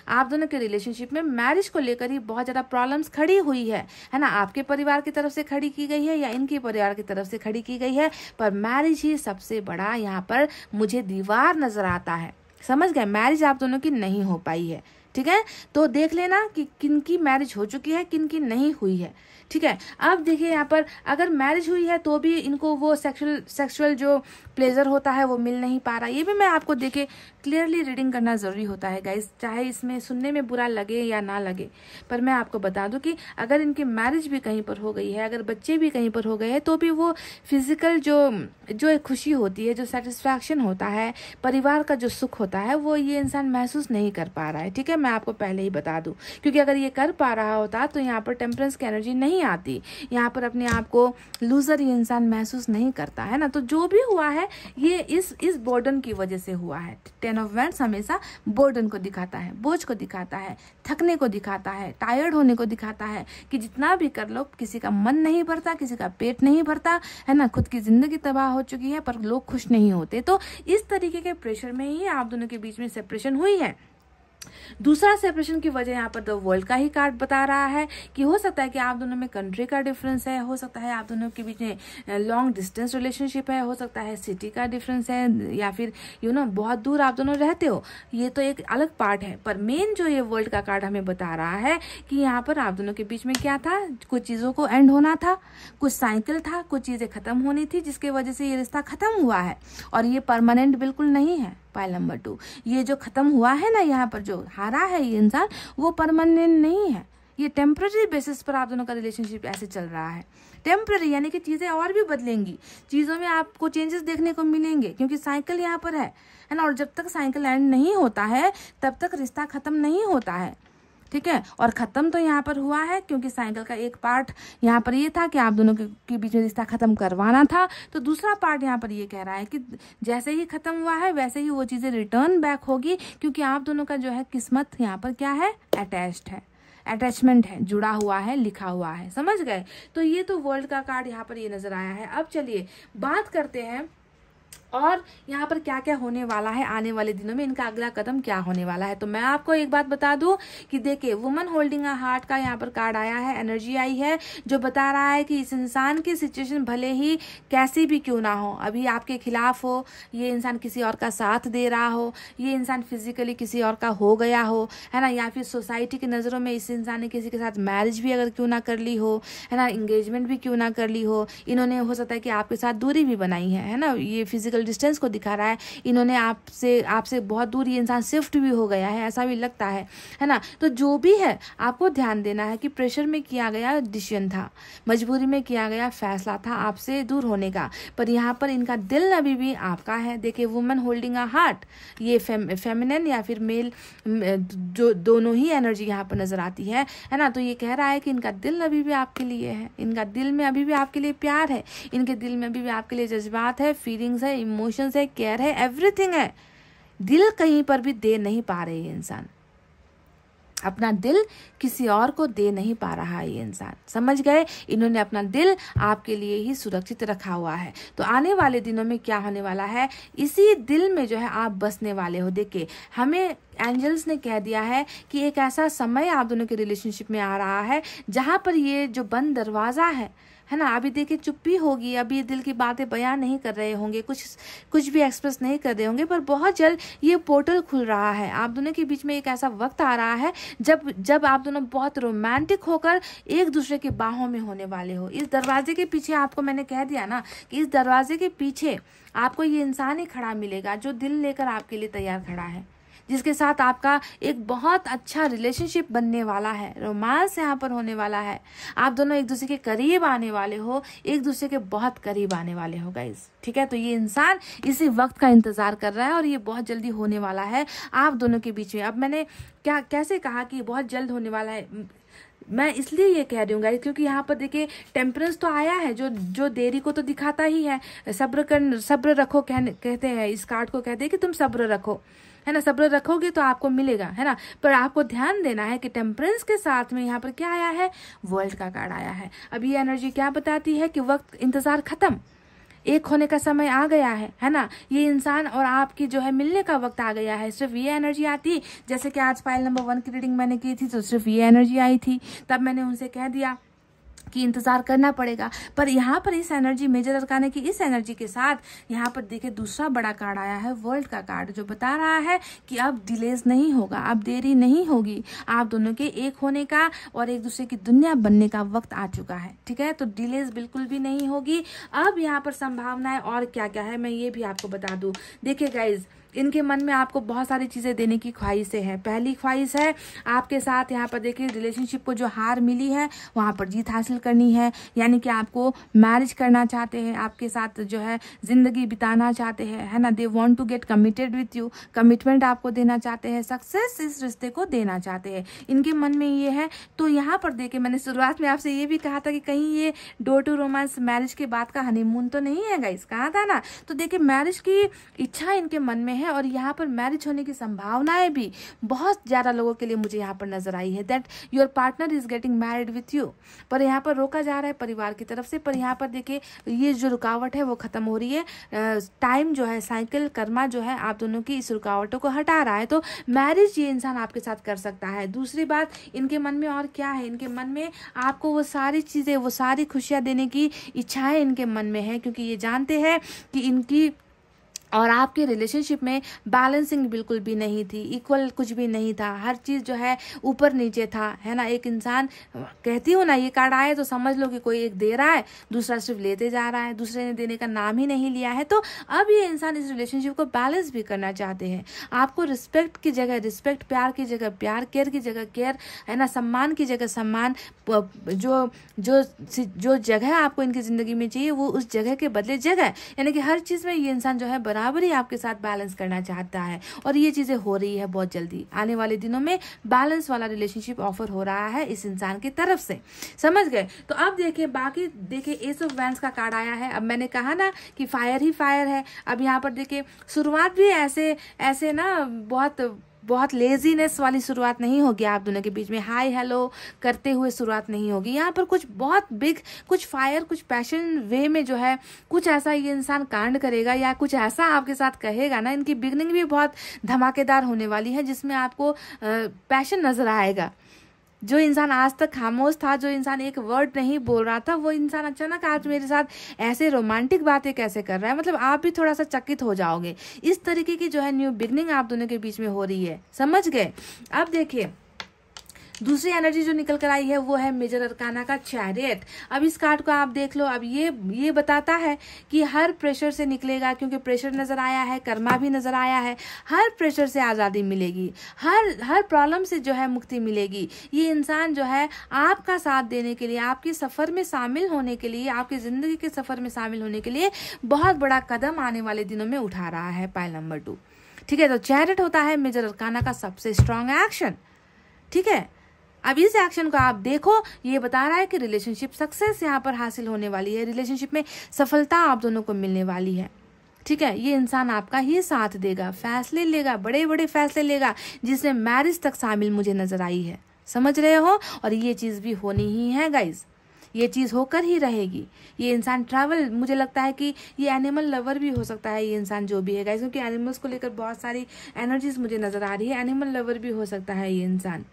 आप दोनों के रिलेशनशिप में मैरिज को लेकर ही बहुत ज़्यादा प्रॉब्लम्स खड़ी हुई है ना। आपके परिवार की तरफ से खड़ी की गई है या इनके परिवार की तरफ से खड़ी की गई है, पर मैरिज ही सबसे बड़ा यहाँ पर मुझे दीवार नजर आता है, समझ गए। मैरिज आप दोनों की नहीं हो पाई है, ठीक है। तो देख लेना कि किन की मैरिज हो चुकी है, किन की नहीं हुई है, ठीक है। अब देखिए यहाँ पर अगर मैरिज हुई है तो भी इनको वो सेक्सुअल जो प्लेजर होता है वो मिल नहीं पा रहा। ये भी मैं आपको देखे क्लियरली रीडिंग करना जरूरी होता है गाइस, चाहे इसमें सुनने में बुरा लगे या ना लगे, पर मैं आपको बता दूं कि अगर इनकी मैरिज भी कहीं पर हो गई है, अगर बच्चे भी कहीं पर हो गए हैं, तो भी वो फिजिकल जो एक खुशी होती है, जो सेटिस्फैक्शन होता है, परिवार का जो सुख होता है, वो ये इंसान महसूस नहीं कर पा रहा है, ठीक है। मैं आपको पहले ही बता दूं, क्योंकि अगर ये कर पा रहा होता तो यहाँ पर टेम्परेंस की एनर्जी नहीं आती, यहाँ पर अपने आप को लूजर ये इंसान महसूस नहीं करता है ना। तो जो भी हुआ है ये इस बर्डन की वजह से हुआ है। 10 ऑफ वैंड्स हमेशा बर्डन को दिखाता है, बोझ को दिखाता है, थकने को दिखाता है, टायर्ड होने को दिखाता है, कि जितना भी कर लो किसी का मन नहीं भरता, किसी का पेट नहीं भरता है ना। खुद की जिंदगी तबाह हो चुकी है पर लोग खुश नहीं होते। तो इस तरीके के प्रेशर में ही आप दोनों के बीच में सेपरेशन हुई है। दूसरा सेपरेशन की वजह यहाँ पर द वर्ल्ड का ही कार्ड बता रहा है कि हो सकता है कि आप दोनों में कंट्री का डिफरेंस है, हो सकता है आप दोनों के बीच में लॉन्ग डिस्टेंस रिलेशनशिप है, हो सकता है सिटी का डिफरेंस है, या फिर बहुत दूर आप दोनों रहते हो। ये तो एक अलग पार्ट है, पर मेन जो ये वर्ल्ड का कार्ड हमें बता रहा है कि यहाँ पर आप दोनों के बीच में क्या था, कुछ चीजों को एंड होना था, कुछ साइकिल था, कुछ चीजें खत्म होनी थी, जिसकी वजह से ये रिश्ता खत्म हुआ है। और ये परमानेंट बिल्कुल नहीं है। पाइल नंबर 2, ये जो खत्म हुआ है ना, यहाँ पर जो हारा है ये इंसान, वो परमानेंट नहीं है। ये टेम्पररी बेसिस पर आप दोनों का रिलेशनशिप ऐसे चल रहा है। टेम्पररी यानी कि चीजें और भी बदलेंगी, चीजों में आपको चेंजेस देखने को मिलेंगे, क्योंकि साइकिल यहाँ पर है ना। और जब तक साइकिल एंड नहीं होता है तब तक रिश्ता खत्म नहीं होता है, ठीक है। और खत्म तो यहाँ पर हुआ है, क्योंकि साइकिल का एक पार्ट यहाँ पर ये था कि आप दोनों के बीच में रिश्ता खत्म करवाना था। तो दूसरा पार्ट यहाँ पर ये कह रहा है कि जैसे ही खत्म हुआ है वैसे ही वो चीजें रिटर्न बैक होगी, क्योंकि आप दोनों का जो है किस्मत यहाँ पर क्या है, अटैच्ड है, अटैचमेंट है, जुड़ा हुआ है, लिखा हुआ है, समझ गए। तो ये तो वर्ल्ड का कार्ड यहाँ पर ये नजर आया है। अब चलिए बात करते हैं और यहाँ पर क्या क्या होने वाला है आने वाले दिनों में, इनका अगला कदम क्या होने वाला है। तो मैं आपको एक बात बता दूं कि देखिए, वुमन होल्डिंग अ हार्ट का यहाँ पर कार्ड आया है, एनर्जी आई है, जो बता रहा है कि इस इंसान की सिचुएशन भले ही कैसी भी क्यों ना हो, अभी आपके खिलाफ हो, ये इंसान किसी और का साथ दे रहा हो, ये इंसान फिजिकली किसी और का हो गया हो, है ना, या फिर सोसाइटी की नज़रों में इस इंसान ने किसी के साथ मैरिज भी अगर क्यों ना कर ली हो, है ना, इंगेजमेंट भी क्यों ना कर ली हो, इन्होंने हो सकता है कि आपके साथ दूरी भी बनाई है ना, ये फिजिकल सोशल डिस्टेंस को दिखा रहा है। इन्होंने आपसे बहुत दूर ये इंसान शिफ्ट भी हो गया है, ऐसा भी लगता है ना। तो जो भी है आपको ध्यान देना है कि प्रेशर में किया गया डिसीजन था, मजबूरी में किया गया फैसला था आपसे दूर होने का, पर यहाँ पर इनका दिल अभी भी आपका है। देखिए वुमन होल्डिंग अ हार्ट, ये फेमिनिन या फिर मेल जो दोनों ही एनर्जी यहाँ पर नजर आती है ना। तो ये कह रहा है कि इनका दिल अभी भी आपके लिए है, इनका दिल में अभी भी आपके लिए प्यार है, इनके दिल में अभी भी आपके लिए जज्बात है, फीलिंग्स है, इमोशंस है, केयर है, एवरीथिंग है। दिल कहीं पर भी दे नहीं पा रहे ये इंसान, अपना दिल किसी और को दे नहीं पा रहा है ये इंसान, समझ गए। इन्होंने अपना दिल आपके लिए ही सुरक्षित रखा हुआ है। तो आने वाले दिनों में क्या होने वाला है, इसी दिल में जो है आप बसने वाले हो। देखिए हमें एंजल्स ने कह दिया है कि एक ऐसा समय आप दोनों के रिलेशनशिप में आ रहा है जहां पर ये जो बंद दरवाजा है ना, अभी देखिए चुप्पी होगी, अभी ये दिल की बातें बयान नहीं कर रहे होंगे, कुछ भी एक्सप्रेस नहीं कर रहे होंगे, पर बहुत जल्द ये पोर्टल खुल रहा है। आप दोनों के बीच में एक ऐसा वक्त आ रहा है जब आप दोनों बहुत रोमांटिक होकर एक दूसरे की बाहों में होने वाले हो। इस दरवाजे के पीछे आपको मैंने कह दिया ना कि इस दरवाजे के पीछे आपको ये इंसान ही खड़ा मिलेगा जो दिल लेकर आपके लिए तैयार खड़ा है, जिसके साथ आपका एक बहुत अच्छा रिलेशनशिप बनने वाला है, रोमांस यहाँ पर होने वाला है। आप दोनों एक दूसरे के करीब आने वाले हो, एक दूसरे के बहुत करीब आने वाले हो गाइस, ठीक है। तो ये इंसान इसी वक्त का इंतजार कर रहा है और ये बहुत जल्दी होने वाला है आप दोनों के बीच में। अब मैंने कैसे कहा कि बहुत जल्द होने वाला है, मैं इसलिए ये कह रही हूँ गाइस क्योंकि यहाँ पर देखिए टेम्परेंस तो आया है जो देरी को तो दिखाता ही है। सब्र रखो कहते हैं, इस कार्ड को कहते हैं कि तुम सब्र रखो, है ना, सब्र रखोगे तो आपको मिलेगा, है ना। पर आपको ध्यान देना है कि टेम्परेंस के साथ में यहाँ पर क्या आया है, वर्ल्ड का कार्ड आया है। अब ये एनर्जी क्या बताती है कि वक्त इंतजार खत्म, एक होने का समय आ गया है ना। ये इंसान और आपकी जो है मिलने का वक्त आ गया है। सिर्फ ये एनर्जी आती, जैसे कि आज फाइल नंबर 1 की रीडिंग मैंने की थी तो सिर्फ ये एनर्जी आई थी, तब मैंने उनसे कह दिया कि इंतजार करना पड़ेगा। पर यहाँ पर इस एनर्जी मेजर अरकाने की इस एनर्जी के साथ यहाँ पर देखिए दूसरा बड़ा कार्ड आया है, वर्ल्ड का कार्ड, जो बता रहा है कि अब डिलेज नहीं होगा, अब देरी नहीं होगी, आप दोनों के एक होने का और एक दूसरे की दुनिया बनने का वक्त आ चुका है, ठीक है। तो डिलेज बिल्कुल भी नहीं होगी। अब यहाँ पर संभावनाएं और क्या क्या है मैं ये भी आपको बता दूं। देखिए गाइज, इनके मन में आपको बहुत सारी चीजें देने की ख्वाहिशें हैं। पहली ख्वाहिश है आपके साथ यहाँ पर देखिए रिलेशनशिप को जो हार मिली है वहां पर जीत हासिल करनी है, यानी कि आपको मैरिज करना चाहते हैं, आपके साथ जो है जिंदगी बिताना चाहते हैं, है ना। They want to get committed with you, commitment आपको देना चाहते हैं, सक्सेस इस रिश्ते को देना चाहते हैं, इनके मन में ये है। तो यहाँ पर देखिए मैंने शुरुआत में आपसे ये भी कहा था कि कहीं ये डोर टू रोमांस मैरिज के बाद का हनीमून तो नहीं है गाइस, कहा था ना। तो देखिए मैरिज की इच्छा इनके मन में है और यहाँ पर मैरिज होने की संभावनाएं भी बहुत ज्यादा लोगों के लिए मुझे यहाँ पर नजर आई है, that your partner is getting married with you. पर यहाँ पर रोका जा रहा है परिवार की तरफ से, पर यहाँ पर देखिए ये जो रुकावट है वो खत्म हो रही है। टाइम जो है, साइकिल कर्मा जो है आप दोनों की इस रुकावटों को हटा रहा है, तो मैरिज ये इंसान आपके साथ कर सकता है। दूसरी बात, इनके मन में और क्या है, इनके मन में आपको वो सारी चीजें, वो सारी खुशियां देने की इच्छाएं इनके मन में है, क्योंकि ये जानते हैं कि इनकी और आपके रिलेशनशिप में बैलेंसिंग बिल्कुल भी नहीं थी, इक्वल कुछ भी नहीं था, हर चीज जो है ऊपर नीचे था, है ना। एक इंसान, कहती हूँ ना, ये कार्ड आए तो समझ लो कि कोई एक दे रहा है, दूसरा सिर्फ लेते जा रहा है, दूसरे ने देने का नाम ही नहीं लिया है। तो अब ये इंसान इस रिलेशनशिप को बैलेंस भी करना चाहते हैं। आपको रिस्पेक्ट की जगह रिस्पेक्ट, प्यार की जगह प्यार, केयर की जगह केयर, है ना, सम्मान की जगह सम्मान, जो जगह आपको इनकी जिंदगी में चाहिए वो उस जगह के बदले जगह, यानी कि हर चीज में ये इंसान जो है बराबरी आपके साथ बैलेंस करना चाहता है। और ये चीजें हो रही है बहुत जल्दी, आने वाले दिनों में बैलेंस वाला रिलेशनशिप ऑफर हो रहा है इस इंसान की तरफ से, समझ गए। तो अब देखिए बाकी, देखिए एस ऑफ वैंड्स का कार्ड आया है। अब मैंने कहा ना कि फायर ही फायर है। अब यहाँ पर देखिए शुरुआत भी ऐसे ना बहुत लेजीनेस वाली शुरुआत नहीं होगी आप दोनों के बीच में, हाय हेलो करते हुए शुरुआत नहीं होगी। यहाँ पर कुछ बहुत बिग, कुछ फायर, कुछ पैशन वे में जो है कुछ ऐसा ये इंसान कांड करेगा या कुछ ऐसा आपके साथ कहेगा ना, इनकी बिगनिंग भी बहुत धमाकेदार होने वाली है, जिसमें आपको पैशन नजर आएगा। जो इंसान आज तक खामोश था, जो इंसान एक वर्ड नहीं बोल रहा था, वो इंसान अचानक आज मेरे साथ ऐसे रोमांटिक बातें कैसे कर रहा है, मतलब आप भी थोड़ा सा चकित हो जाओगे। इस तरीके की जो है न्यू बिगनिंग आप दोनों के बीच में हो रही है, समझ गए। अब देखिए दूसरी एनर्जी जो निकल कर आई है वो है मेजर अरकाना का चैरियट। अब इस कार्ड को आप देख लो। अब ये बताता है कि हर प्रेशर से निकलेगा, क्योंकि प्रेशर नजर आया है, कर्मा भी नजर आया है। हर प्रेशर से आजादी मिलेगी, हर प्रॉब्लम से जो है मुक्ति मिलेगी। ये इंसान जो है आपका साथ देने के लिए, आपके सफर में शामिल होने के लिए, आपकी जिंदगी के सफर में शामिल होने के लिए बहुत बड़ा कदम आने वाले दिनों में उठा रहा है। पाइल नंबर 2, ठीक है। तो चैरियट होता है मेजर अरकाना का सबसे स्ट्रॉन्ग एक्शन, ठीक है। अब इस एक्शन को आप देखो, ये बता रहा है कि रिलेशनशिप सक्सेस यहाँ पर हासिल होने वाली है, रिलेशनशिप में सफलता आप दोनों को मिलने वाली है, ठीक है। ये इंसान आपका ही साथ देगा, फैसले लेगा, बड़े बड़े फैसले लेगा, जिसमें मैरिज तक शामिल मुझे नजर आई है, समझ रहे हो। और ये चीज भी होनी ही है गाइज, ये चीज होकर ही रहेगी। ये इंसान ट्रैवल, मुझे लगता है कि ये एनिमल लवर भी हो सकता है, ये इंसान जो भी है गाइज, क्योंकि एनिमल्स को लेकर बहुत सारी एनर्जीज मुझे नजर आ रही है। एनिमल लवर भी हो सकता है ये इंसान।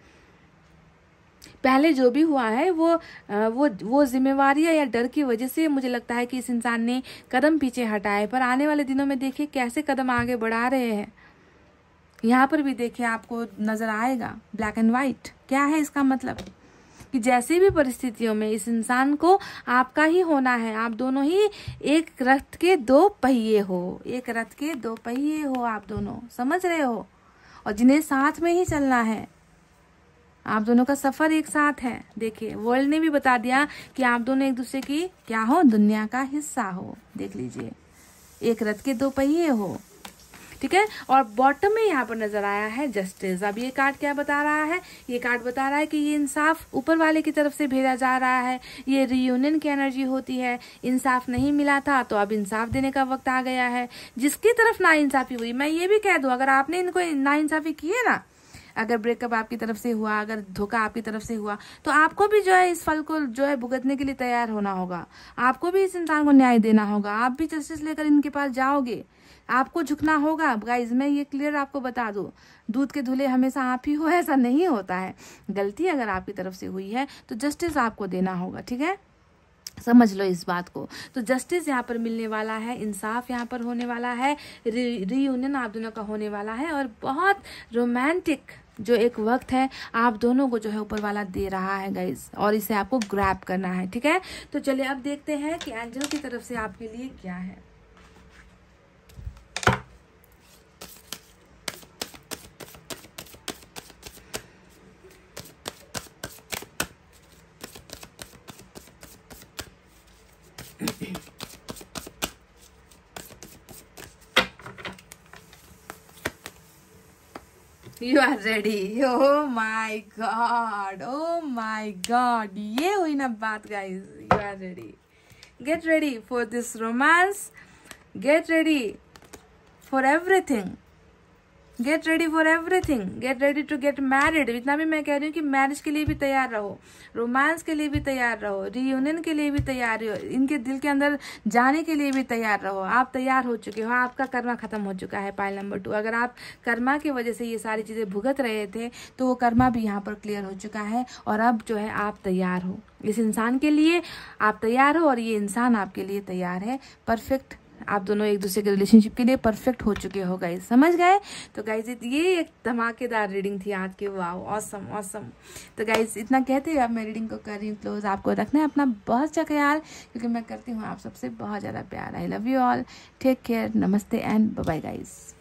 पहले जो भी हुआ है वो जिम्मेवारियां या डर की वजह से मुझे लगता है कि इस इंसान ने कदम पीछे हटाए, पर आने वाले दिनों में देखिए कैसे कदम आगे बढ़ा रहे हैं। यहाँ पर भी देखिए आपको नजर आएगा ब्लैक एंड व्हाइट। क्या है इसका मतलब कि जैसी भी परिस्थितियों में इस इंसान को आपका ही होना है। आप दोनों ही एक रथ के दो पहिए हो, एक रथ के दो पहिए हो आप दोनों, समझ रहे हो। और जिन्हें साथ में ही चलना है, आप दोनों का सफर एक साथ है। देखिए वर्ल्ड ने भी बता दिया कि आप दोनों एक दूसरे की क्या हो, दुनिया का हिस्सा हो। देख लीजिए, एक रथ के दो पहिए हो, ठीक है। और बॉटम में यहाँ पर नजर आया है जस्टिस। अब ये कार्ड क्या बता रहा है, ये कार्ड बता रहा है कि ये इंसाफ ऊपर वाले की तरफ से भेजा जा रहा है। ये रियूनियन की एनर्जी होती है। इंसाफ नहीं मिला था तो अब इंसाफ देने का वक्त आ गया है। जिसकी तरफ नाइंसाफी हुई, मैं ये भी कह दूं, अगर आपने इनको नाइंसाफी की है ना, अगर ब्रेकअप आपकी तरफ से हुआ, अगर धोखा आपकी तरफ से हुआ, तो आपको भी जो है इस फल को जो है भुगतने के लिए तैयार होना होगा। आपको भी इस इंसान को न्याय देना होगा। आप भी जस्टिस लेकर इनके पास जाओगे, आपको झुकना होगा। गाइज मैं ये क्लियर आपको बता दूं, दूध के धुले हमेशा आप ही हो, ऐसा नहीं होता है। गलती अगर आपकी तरफ से हुई है तो जस्टिस आपको देना होगा, ठीक है। समझ लो इस बात को। तो जस्टिस यहाँ पर मिलने वाला है, इंसाफ यहाँ पर होने वाला है, रीयूनियन आप दोनों का होने वाला है। और बहुत रोमांटिक जो एक वक्त है आप दोनों को जो है ऊपर वाला दे रहा है गाइज, और इसे आपको ग्रैब करना है, ठीक है। तो चलिए अब देखते हैं कि एंजल की तरफ से आपके लिए क्या है। You are ready. Oh my God. Oh my God. ये हुई ना बात guys. You are ready. Get ready for this romance. Get ready for everything. Get ready for everything. Get ready to get married. इतना भी मैं कह रही हूँ कि मैरिज के लिए भी तैयार रहो, रोमांस के लिए भी तैयार रहो, रियूनियन के लिए भी तैयार रहो, इनके दिल के अंदर जाने के लिए भी तैयार रहो। आप तैयार हो चुके हो, आपका कर्मा खत्म हो चुका है। पाइल नंबर 2, अगर आप कर्मा की वजह से ये सारी चीजें भुगत रहे थे तो वो कर्मा भी यहाँ पर क्लियर हो चुका है। और अब जो है आप तैयार हो, इस इंसान के लिए आप तैयार हो और ये इंसान आपके लिए तैयार है। परफेक्ट, आप दोनों एक दूसरे के रिलेशनशिप के लिए परफेक्ट हो चुके हो गाइज, समझ गए। तो गाइज ये एक धमाकेदार रीडिंग थी आज की। Wow, awesome awesome. तो गाइज इतना कहते हुए अब मैं रीडिंग को कर रही हूँ क्लोज। आपको रखना है अपना बहुत अच्छा ख्याल, क्योंकि मैं करती हूँ आप सबसे बहुत ज़्यादा प्यार। I love you all, take care, नमस्ते एंड बाय बाय गाइज।